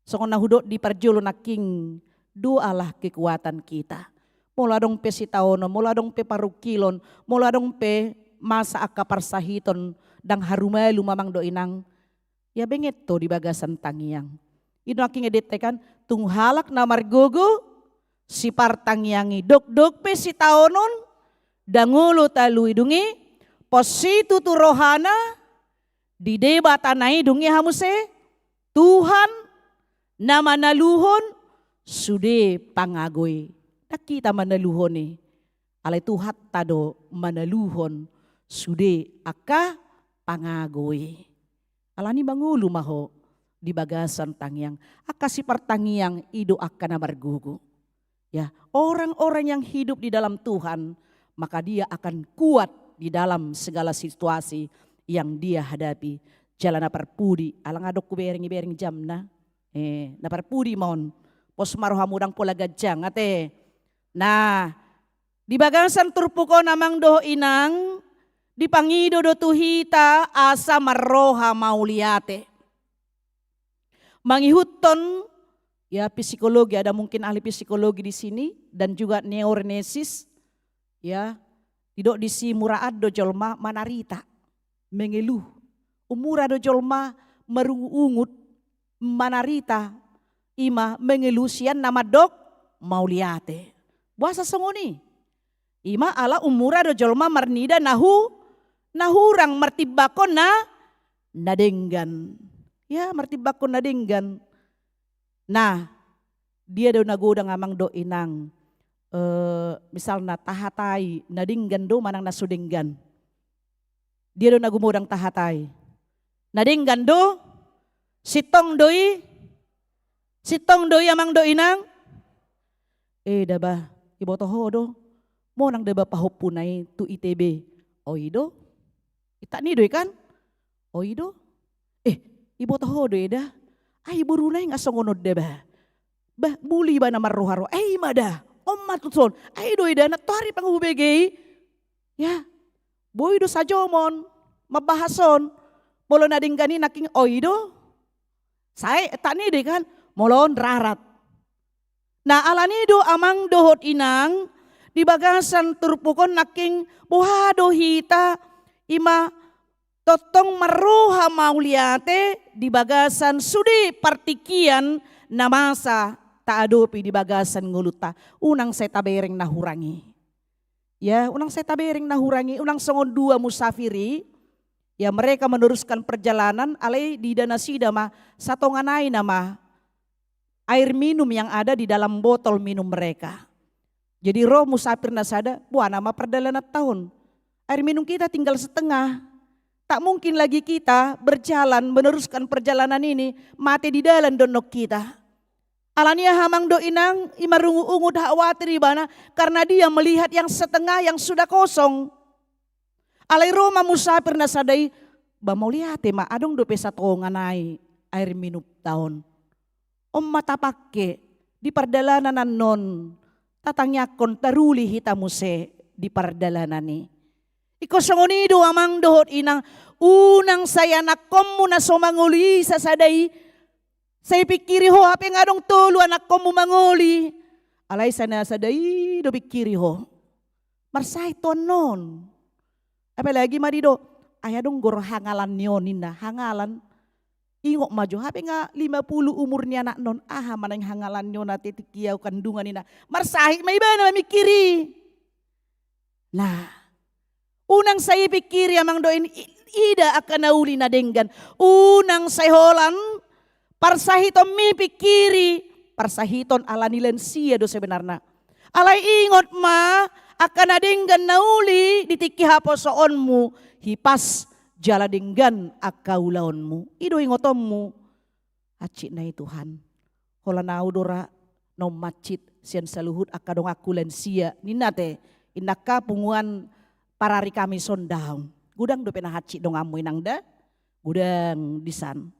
So kung nahudot di parjulo naking dualah kekuatan kita. Mula dong pe sitaono, mula dong pe parukilon, mula dong pe masa akaparsahiton dang harumalu mamang do inang. Ya benget to di bagasan tangiang. Ino aking editekan tunghalak na margogo si partangiangi dok-dok pe sitaonon dangulo talu idungi positu tu rohana di debata nai dungi hamuse Tuhan nama naluhon sude pangagoy. Nakita manaluhon ni alay Tuhan tado manaluhon sude aka pangagoy. Alani bangulo maho di bagasan tangiang aka si partangiang ido aka na margugo. Ya, orang-orang yang hidup di dalam Tuhan maka dia akan kuat di dalam segala situasi yang dia hadapi. Jalan naparpudi, alang adok ku bering jam na. Naparpudi mon, pos marohamudang pola gajang ate. Nah, di bagasan turpuko namang doh inang, di pangido do tuhita asa marroha mauliate. Mangihuton, ya psikologi, ada mungkin ahli psikologi di sini dan juga neuronesis, ya tidak disi muraad do jolma manarita, mengeluh, umura do jolma merungut manarita, ima mengelusian nama dok mauliate. Buasa songoni, ima ala umura do jolma marnida nahurang martibakon na nadenggan, ya martibakon nadenggan. Nah, dia do nagoda ngamang do inang, misalnya tahatai nadinggan do manang nasudenggan. Dia do nagumudang tahatai. Nadinggan do sitong doi amang do inang. Daba ibotoho do mo nang daba pahopunay tu ITB. Oido ita ni do kan? Oido ibotoho do ida. Ay burunay nga songonod deba. Bah buli ba na marroharo? Ay mada. Matuson, ay doy da natari pang hubegay. Ya, boy do sa jomon, mabahason, molo na din gani naking oido. Say, tani di kan, molon rarat. Na alanido amang dohot inang, di bagasan turpukon naking buhado hita, ima totong maruha mauliate, di bagasan sudi partikian na masa taadopi di bagasan nguluta, unang saya tabereng nahurangi. Ya, unang saya tabereng nahurangi, unang songon dua musafiri, ya mereka meneruskan perjalanan, alay di danasida ma, satonganay nama, air minum yang ada di dalam botol minum mereka. Jadi roh musafir nasada, buah nama perjalanan tahun, air minum kita tinggal setengah, tak mungkin lagi kita berjalan meneruskan perjalanan ini, mati di dalam donok kita. Alania hamang do inang imarungu-ungu khawatir ibana karena dia melihat yang setengah yang sudah kosong. Alai Roma musafir nasadai ba mau lihat ma adong do pesa tonganai air minum tahun. Mata pakke di pardalanan non tatangnya kon taruli hitamuse di pardalanan ni. Ikosongonido amang dohot inang unang saya nakom na somanguli sa sadai. Saya pikiri ho apa nga dong tolo anak ko mumangoli. Alay sana sa day do pikiri ho. Marsay tonon. Apalagi marido ay adong gor hangalan nyonin na hangalan. Ingok maju, hape nga 50 umurnya anak non, aha manang hangalan nyo na titikiyaw kandungan nina. Marsahi, may iba na mikiri. Nah, unang saya pikiri amang doin, ida akan nauli na denggan. Unang saya holan, parsahiton mi pikiri, parsahiton ala nilensia do sebenarnya. Alay ingot ma, akan nadenggan nauli ditiki hapo soonmu, hipas jala denggan akaulaonmu. Ido ingotommu. Acik na Tuhan. Hola naudora no macit sian saluhut akadong aku lensia. Ninate indaka punguan parari kami sondaung. Gudang do pena hacik dong amu inangda. Gudang disan.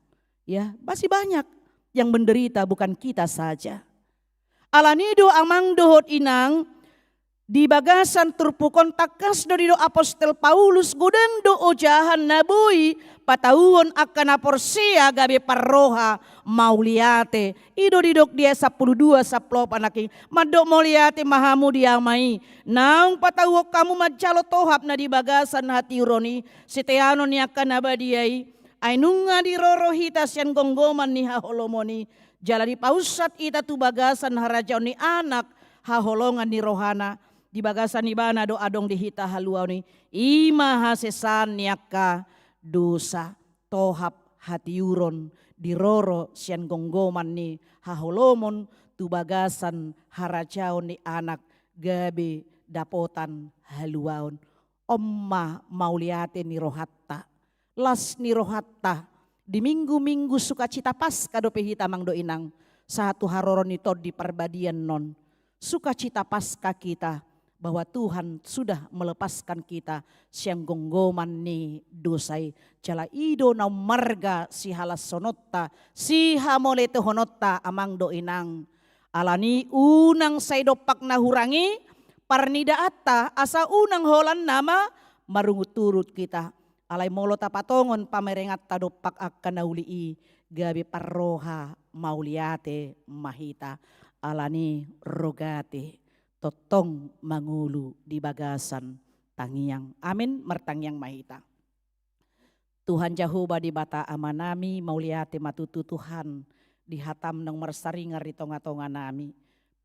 Ya, masih banyak yang menderita bukan kita saja. Alanido amang dohot inang di bagasan turpukon takas do apostol Paulus gudang do ojahan nabui patauon akan aporsia gabe parroha mauliate ido didok dia 12 saplo panaki madok mauliate mahamu diamai naung patauok kamu majalo tohap na di bagasan hati uroni siteano ni akan abadiai ainunga di rorohitas yang gonggoman ni haholomoni jalani pausat ita tu bagasan harajaw ni anak haholongan ni rohana di bagasan ibana do adong dihita haluaw ni ima hasesan niaka dosa tohap hatiuron di roro sian gonggoman ni haholomon tu bagasan harajaw ni anak gabe dapotan haluaon omma mauliate ni rohatta las ni rohatta di minggu-minggu sukacita Paskah do pehita mang do inang satu haroron itu di perbadian non sukacita Paskah kita bahwa Tuhan sudah melepaskan kita siang gonggoman ni dosai jala ido na marga si halas sonotta si hamole te honotta amang do inang alani unang saidopak na hurangi parnida atta asa unang holan nama marungut turut kita alay molo tapatongon pamerengat tadopak akan naulii gabi parroha mauliate mahita alani rogate totong mangulu di bagasan tangiang. Amin mertangiang mahita. Tuhan Jehovah di bata amanami mauliate matutu Tuhan di hatam nang mersaringar di tonga-tonga nami.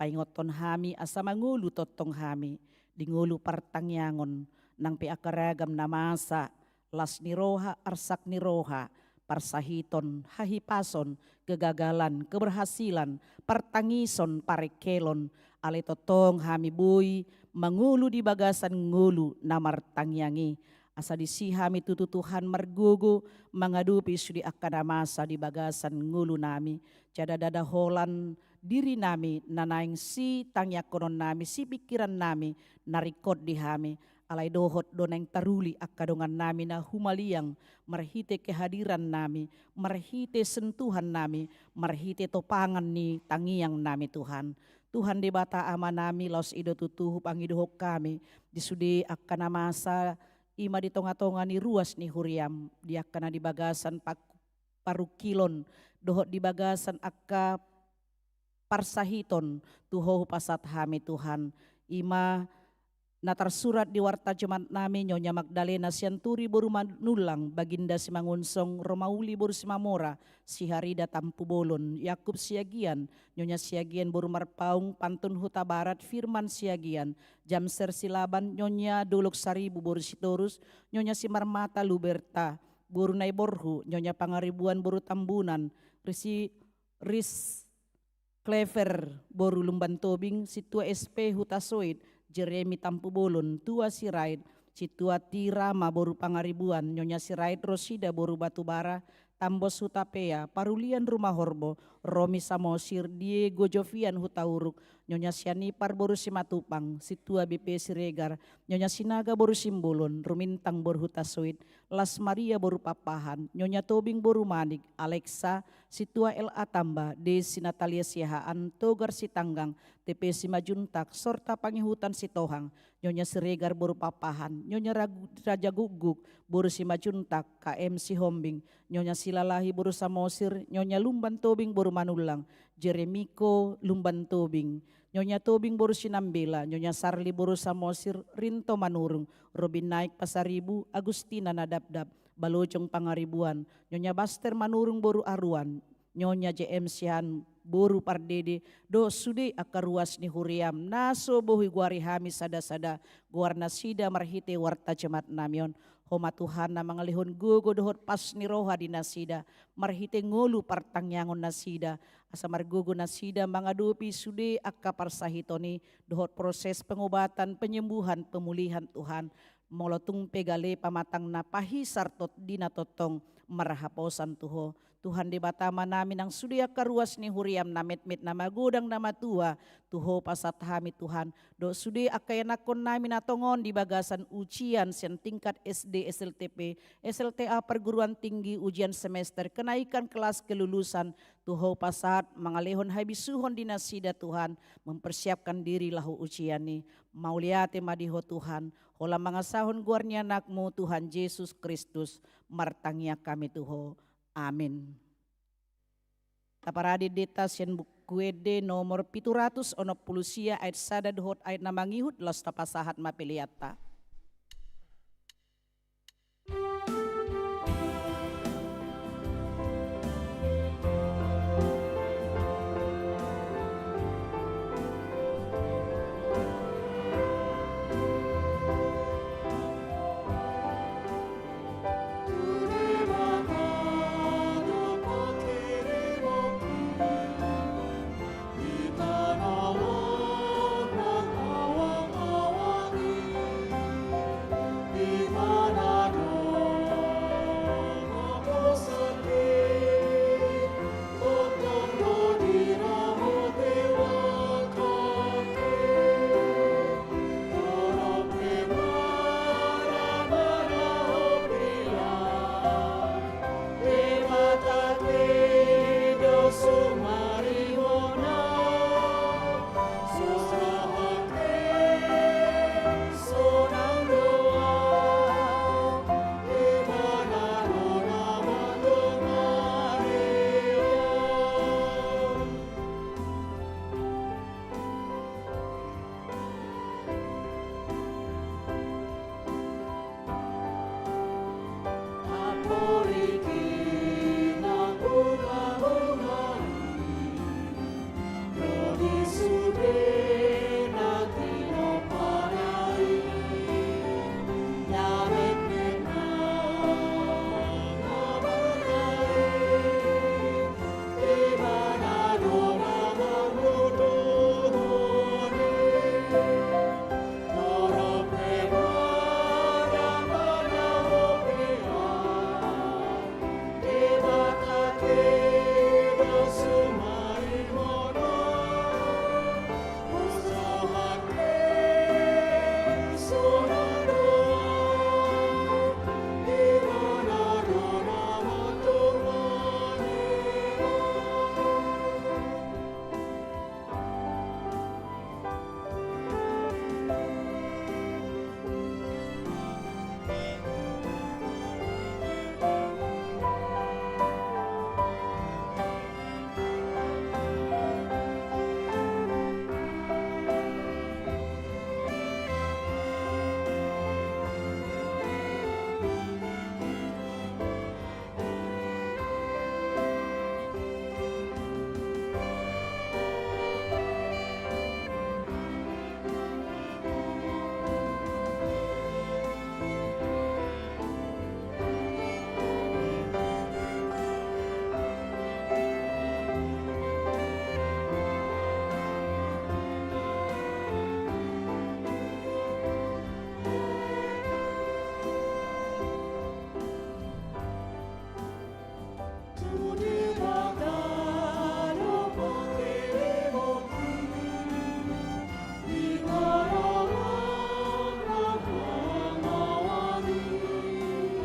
Paingoton hami asa mangulu totong hami di ngulu partangiangon nang piakaragam na masa las niroha arsak niroha parsahiton hahipason kegagalan keberhasilan partangison parekelon ale totong hami bui mangulu di bagasan ngulu namar tangyangi asa disi hami tutu Tuhan margugu mangadupi sudi akana masa di bagasan ngulu nami jada dada holan diri nami nanaing si tangyakonon nami si pikiran nami narikot di hami alay dohot doneng taruli akadongan nami na humaliang marhite kehadiran nami marhite sentuhan nami marhite topangan ni tangiang nami Tuhan Tuhan di bata ama nami laos ido tutuhu pangidohok kami disudi akana masa ima di tonga-tonga ni ruas ni huriam di akana di bagasan parukilon dohot di bagasan akka parsahiton tuho pasat hami Tuhan ima natar surat di warta jemaat nami Nyonya Magdalena sianturi boru manulang baginda si mangunsong Romauli boru si mamora si harida tampu bolon Yakub siagian Nyonya siagian boru marpaung pantun huta barat firman siagian jamser silaban Nyonya duluk saribu boru si torus Nyonya si marmata luberta boru nai borhu Nyonya pangaribuan boru tambunan ris Clever boru lumban tobing si tua SP huta soit Jeremy tampu bolon tua sirait si tua tirama boru pangaribuan Nyonya sirait Rosida boru batubara tambos hutapea parulian rumah horbo Romi samosir Diego Jovian hutauruk Nyonya sianipar boru si matupang si tua BP siregar Nyonya sinaga boru simbolon rumintang boru hutasoit Las Maria boru papahan Nyonya tobing boru manik Alexa si tua LA tamba Desi Natalia siahaan togar si tanggang TP si majuntak sorta pangihutan si tohang Nyonya siregar boru papahan Nyonya raja guguk boru si majuntak KM si hombing Nyonya silalahi boru samosir Nyonya lumban tobing boru manulang Jeremiko lumban tobing Nyonya tobing boru sinambela Nyonya sarli boru samosir Rinto manurung Robin naik pasaribu Agustina nadabdab balocong pangaribuan, Nyonya Baster manurung boru aruan, Nyonya JM Sihan boru pardede, do sude akaruas ni huriam, naso bohui guari hami sada-sada, guarna sida marhite warta cemat namion, homa Tuhan na mangalihon gugo dohot pas ni roha di nasida, marhite ngolu partangyangon nasida, asa margugo nasida mangadupi sude akka parsahitoni, dohot proses pengobatan, penyembuhan, pemulihan Tuhan, molotung pegale pamatang na pahisartot dinatotong marhaposan tuho. Tuhan di batama namin ang sudia karuas ni huriam na met-met na magudang na matua, tuho pasat hami Tuhan, do sudi akayanakon namin natongon di bagasan ujian sen tingkat SD, SLTP, SLTA perguruan tinggi ujian semester, kenaikan kelas kelulusan, tuho pasat mangalehon habisuhon di nasida Tuhan, mempersiapkan diri lahu ujian ni, mauliate madiho Tuhan, hola mangasahon guarnya anakmu Tuhan Yesus Kristus, martangya kami tuho. Amin. Taparadi deta sen bukuede nomor 760 ayat sada dohot ayat namangihut los tapasahat mapiliata.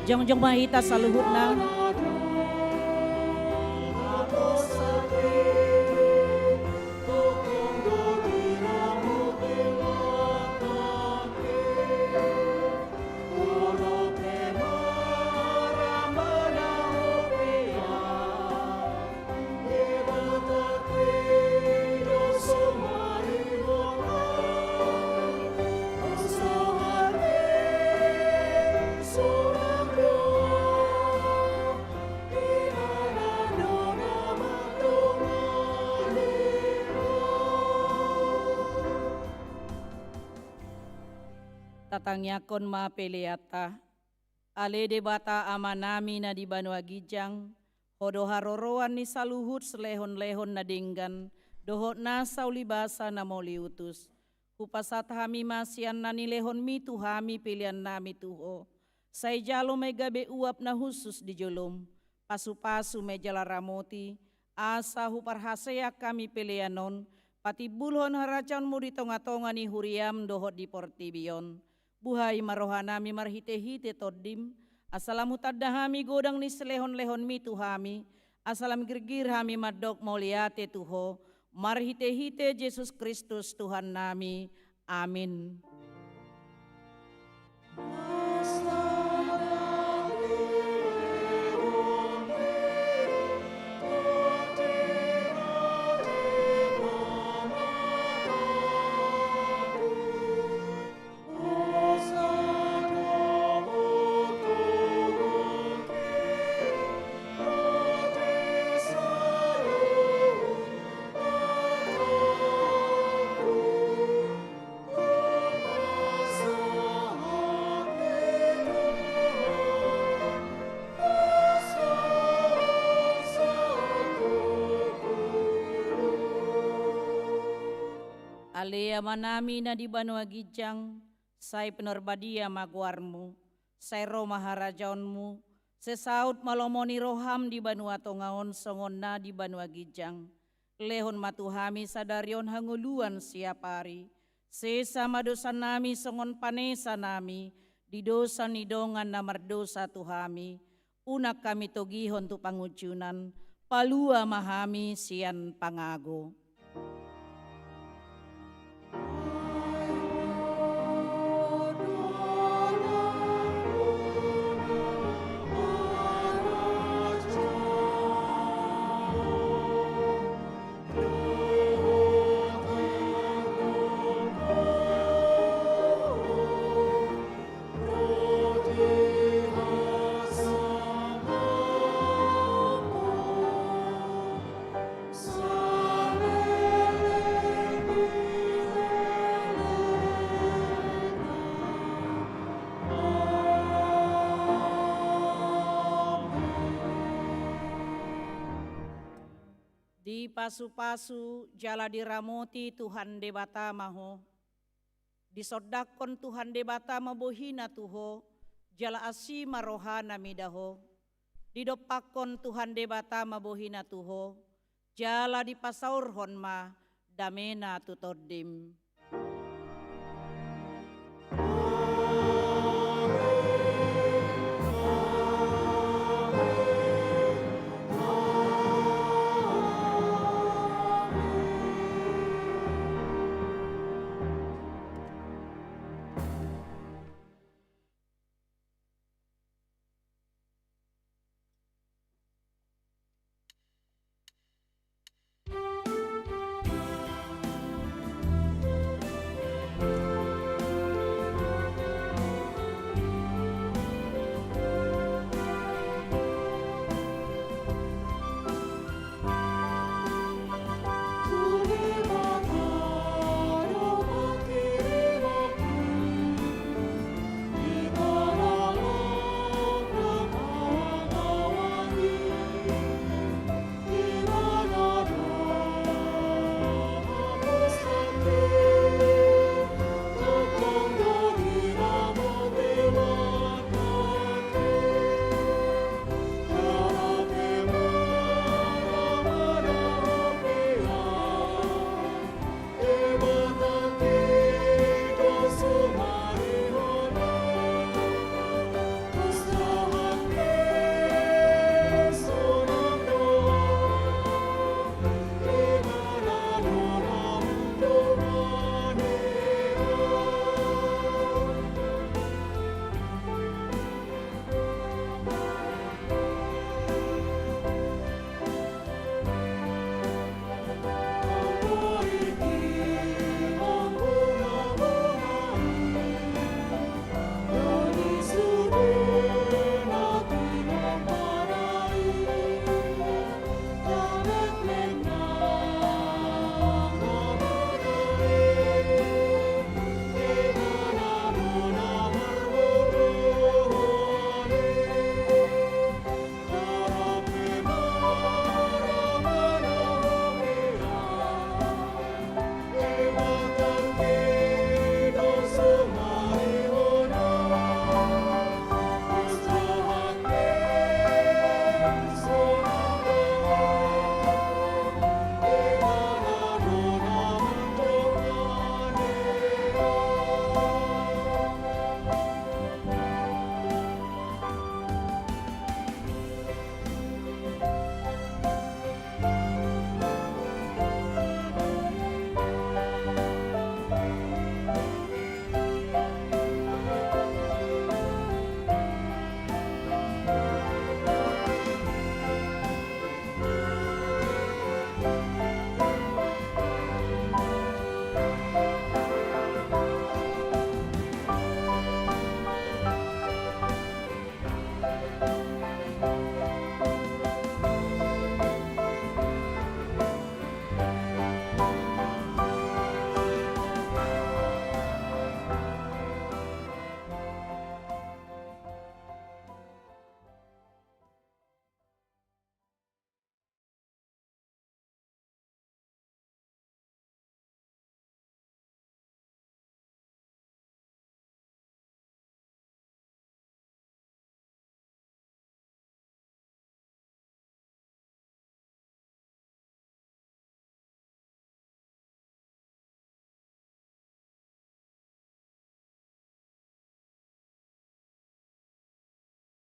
Jong-jong mahita sa luhut na tatangnya kon ma peleata. Ale debata amanami na di Banua Gijang, hodo haroroan ni saluhut selehon-lehon na dinggan, dohot na saulibasa na moliutus. Hupasat hami masian na nilehon mi tuhami pilihan nami tuho. Say jalo may gabe uap na husus di jolom, pasu-pasu may jalaramoti, asa huparhasaya kami pilihanon, pati bulhon harajan mo di tonga-tonga ni huriam dohot di portibion. Buhay marohanami marhite-hite todim, asalam hutadahami godang ni selehon-lehon mi tuhami, asalam girgir hami madok moliate tuho, marhite-hite Yesus Kristus Tuhan nami. Amin. Alea manami na di Banua Gijang, say penorbadia magwarmu, say Roma harajaonmu, sesaut malomoni roham di Banua Tongaon songon na di Banua Gijang, lehon matuhami sadarion hanguluan siapari, sesama dosa nami songon panesa nami, di dosa nidongan na mardosa tuhami, unak kami togihon tu pangujunan, palua mahami sian pangago. Di pasu-pasu jala diramoti Tuhan debata maho, disodakon Tuhan debata mabohina tuho, jala asi marohana midaho, didopakon Tuhan debata mabohina tuho, jala dipasaurhon ma damena tutodim.